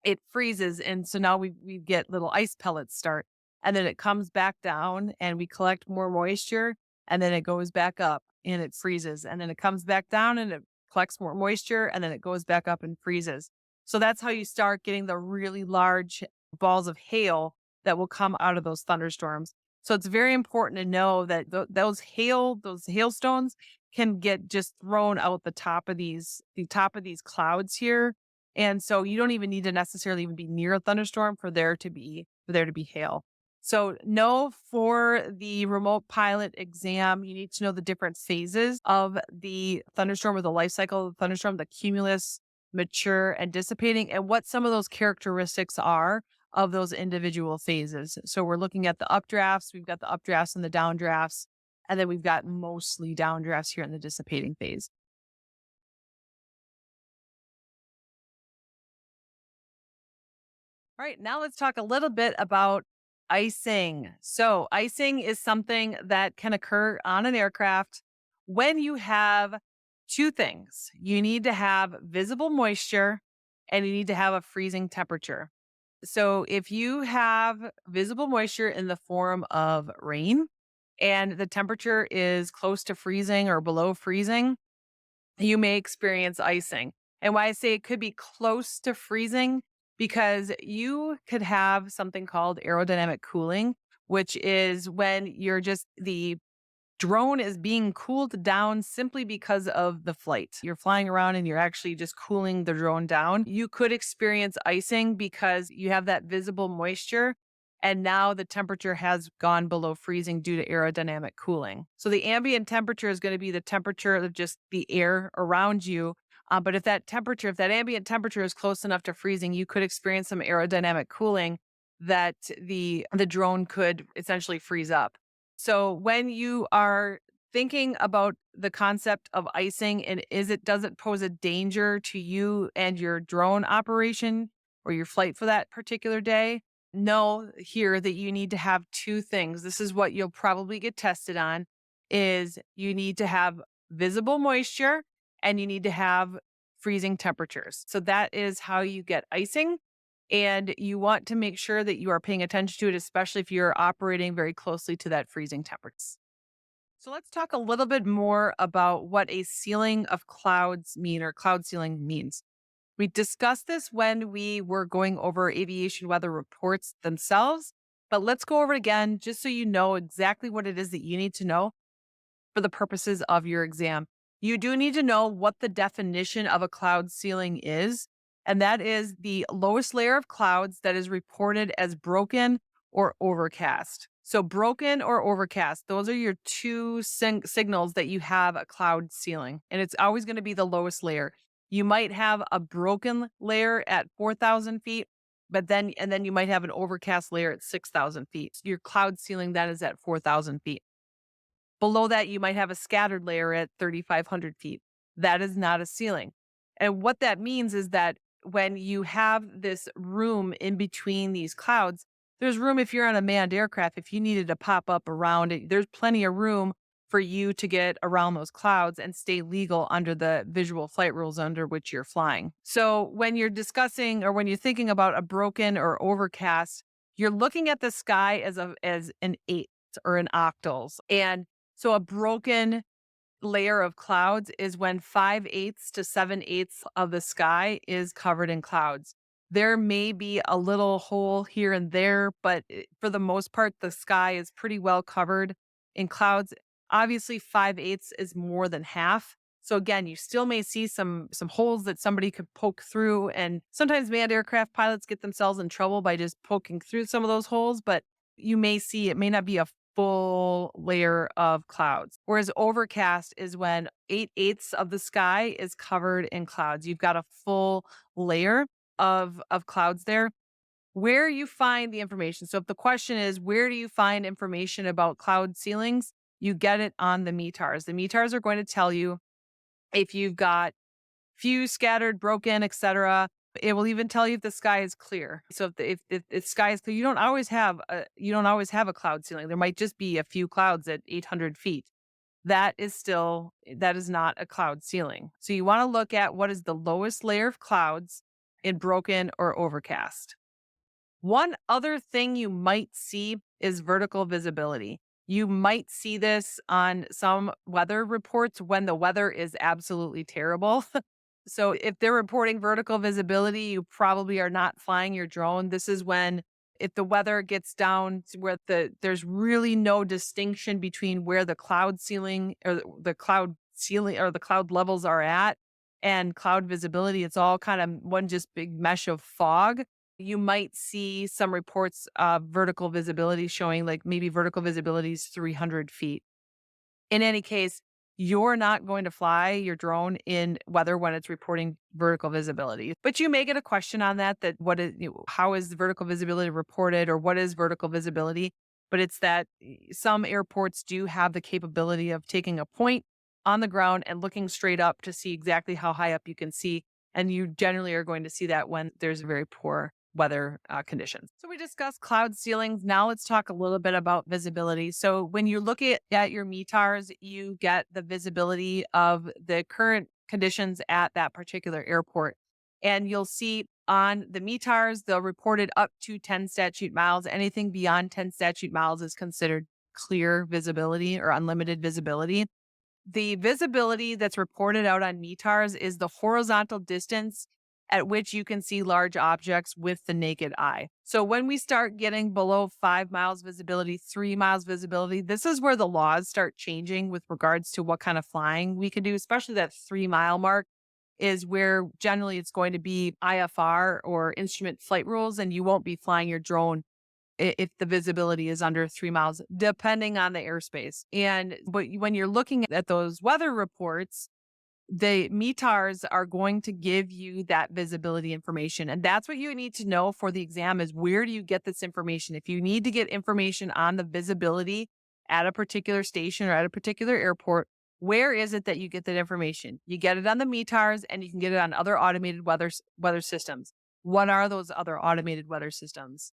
it freezes. And so now we get little ice pellets start. And then it comes back down and we collect more moisture. And then it goes back up and it freezes. And then it comes back down and it collects more moisture. And then it goes back up and freezes. So that's how you start getting the really large balls of hail that will come out of those thunderstorms. So it's very important to know that those hailstones can get just thrown out the top of these clouds here. And so you don't even need to necessarily even be near a thunderstorm for there to be hail. So know for the remote pilot exam, you need to know the different phases of the thunderstorm or the life cycle of the thunderstorm, the cumulus, mature, and dissipating, and what some of those characteristics are of those individual phases. So we're looking at the updrafts, we've got the updrafts and the downdrafts, and then we've got mostly downdrafts here in the dissipating phase. All right, now let's talk a little bit about icing. So, icing is something that can occur on an aircraft when you have two things. You need to have visible moisture and you need to have a freezing temperature. So, if you have visible moisture in the form of rain and the temperature is close to freezing or below freezing, you may experience icing. And why I say it could be close to freezing, because you could have something called aerodynamic cooling, which is when the drone is being cooled down simply because of the flight. You're flying around and you're actually just cooling the drone down. You could experience icing because you have that visible moisture. And now the temperature has gone below freezing due to aerodynamic cooling. So the ambient temperature is going to be the temperature of just the air around you. But if that ambient temperature is close enough to freezing, you could experience some aerodynamic cooling that the drone could essentially freeze up. So when you are thinking about the concept of icing, and does it pose a danger to you and your drone operation or your flight for that particular day? Know here that you need to have two things. This is what you'll probably get tested on, is you need to have visible moisture and you need to have freezing temperatures. So that is how you get icing. And you want to make sure that you are paying attention to it, especially if you're operating very closely to that freezing temperature. So let's talk a little bit more about what a ceiling of clouds mean, or cloud ceiling means. We discussed this when we were going over aviation weather reports themselves, but let's go over it again just so you know exactly what it is that you need to know for the purposes of your exam. You do need to know what the definition of a cloud ceiling is, and that is the lowest layer of clouds that is reported as broken or overcast. So, broken or overcast, those are your two signals that you have a cloud ceiling, and it's always going to be the lowest layer. You might have a broken layer at 4,000 feet, and then you might have an overcast layer at 6,000 feet. So your cloud ceiling that is at 4,000 feet. Below that, you might have a scattered layer at 3,500 feet. That is not a ceiling. And what that means is that when you have this room in between these clouds, there's room if you're on a manned aircraft, if you needed to pop up around it, there's plenty of room for you to get around those clouds and stay legal under the visual flight rules under which you're flying. So when you're discussing, or when you're thinking about a broken or overcast, you're looking at the sky as an eighth or an octals. And so a broken layer of clouds is when 5/8 to 7/8 of the sky is covered in clouds. There may be a little hole here and there, but for the most part, the sky is pretty well covered in clouds. Obviously, 5/8 is more than half. So again, you still may see some holes that somebody could poke through. And sometimes manned aircraft pilots get themselves in trouble by just poking through some of those holes, but you may see it may not be a full layer of clouds. Whereas overcast is when 8/8 of the sky is covered in clouds. You've got a full layer of clouds there. Where you find the information. So if the question is, where do you find information about cloud ceilings? You get it on the METARs. The METARs are going to tell you if you've got few scattered, broken, etc. It will even tell you if the sky is clear. So if the sky is clear, you don't always have a cloud ceiling. There might just be a few clouds at 800 feet. That is not a cloud ceiling. So you want to look at what is the lowest layer of clouds in broken or overcast. One other thing you might see is vertical visibility. You might see this on some weather reports when the weather is absolutely terrible. So if they're reporting vertical visibility, you probably are not flying your drone. This is when, if the weather gets down to where there's really no distinction between where the cloud ceiling or the cloud ceiling or the cloud levels are at and cloud visibility, it's all kind of one just big mesh of fog. You might see some reports of vertical visibility showing like maybe vertical visibility is 300 feet. In any case, you're not going to fly your drone in weather when it's reporting vertical visibility. But you may get a question on how is vertical visibility reported, or what is vertical visibility? But it's that some airports do have the capability of taking a point on the ground and looking straight up to see exactly how high up you can see. And you generally are going to see that when there's very poor weather conditions. So we discussed cloud ceilings. Now let's talk a little bit about visibility. So when you look at your METARs, you get the visibility of the current conditions at that particular airport. And you'll see on the METARs, they'll report it up to 10 statute miles. Anything beyond 10 statute miles is considered clear visibility or unlimited visibility. The visibility that's reported out on METARs is the horizontal distance at which you can see large objects with the naked eye. So when we start getting below 5 miles visibility, 3 miles visibility, this is where the laws start changing with regards to what kind of flying we can do, especially that 3 mile mark is where generally it's going to be IFR or instrument flight rules, and you won't be flying your drone if the visibility is under 3 miles, depending on the airspace. But when you're looking at those weather reports, the METARs are going to give you that visibility information. And that's what you need to know for the exam is where do you get this information? If you need to get information on the visibility at a particular station or at a particular airport, where is it that you get that information? You get it on the METARs and you can get it on other automated weather systems. What are those other automated weather systems?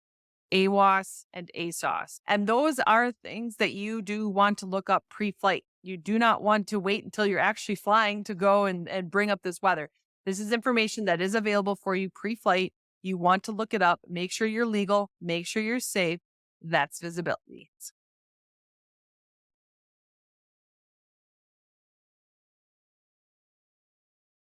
AWOS and ASOS. And those are things that you do want to look up pre-flight. You do not want to wait until you're actually flying to go and bring up this weather. This is information that is available for you pre-flight. You want to look it up, make sure you're legal, make sure you're safe. That's visibility.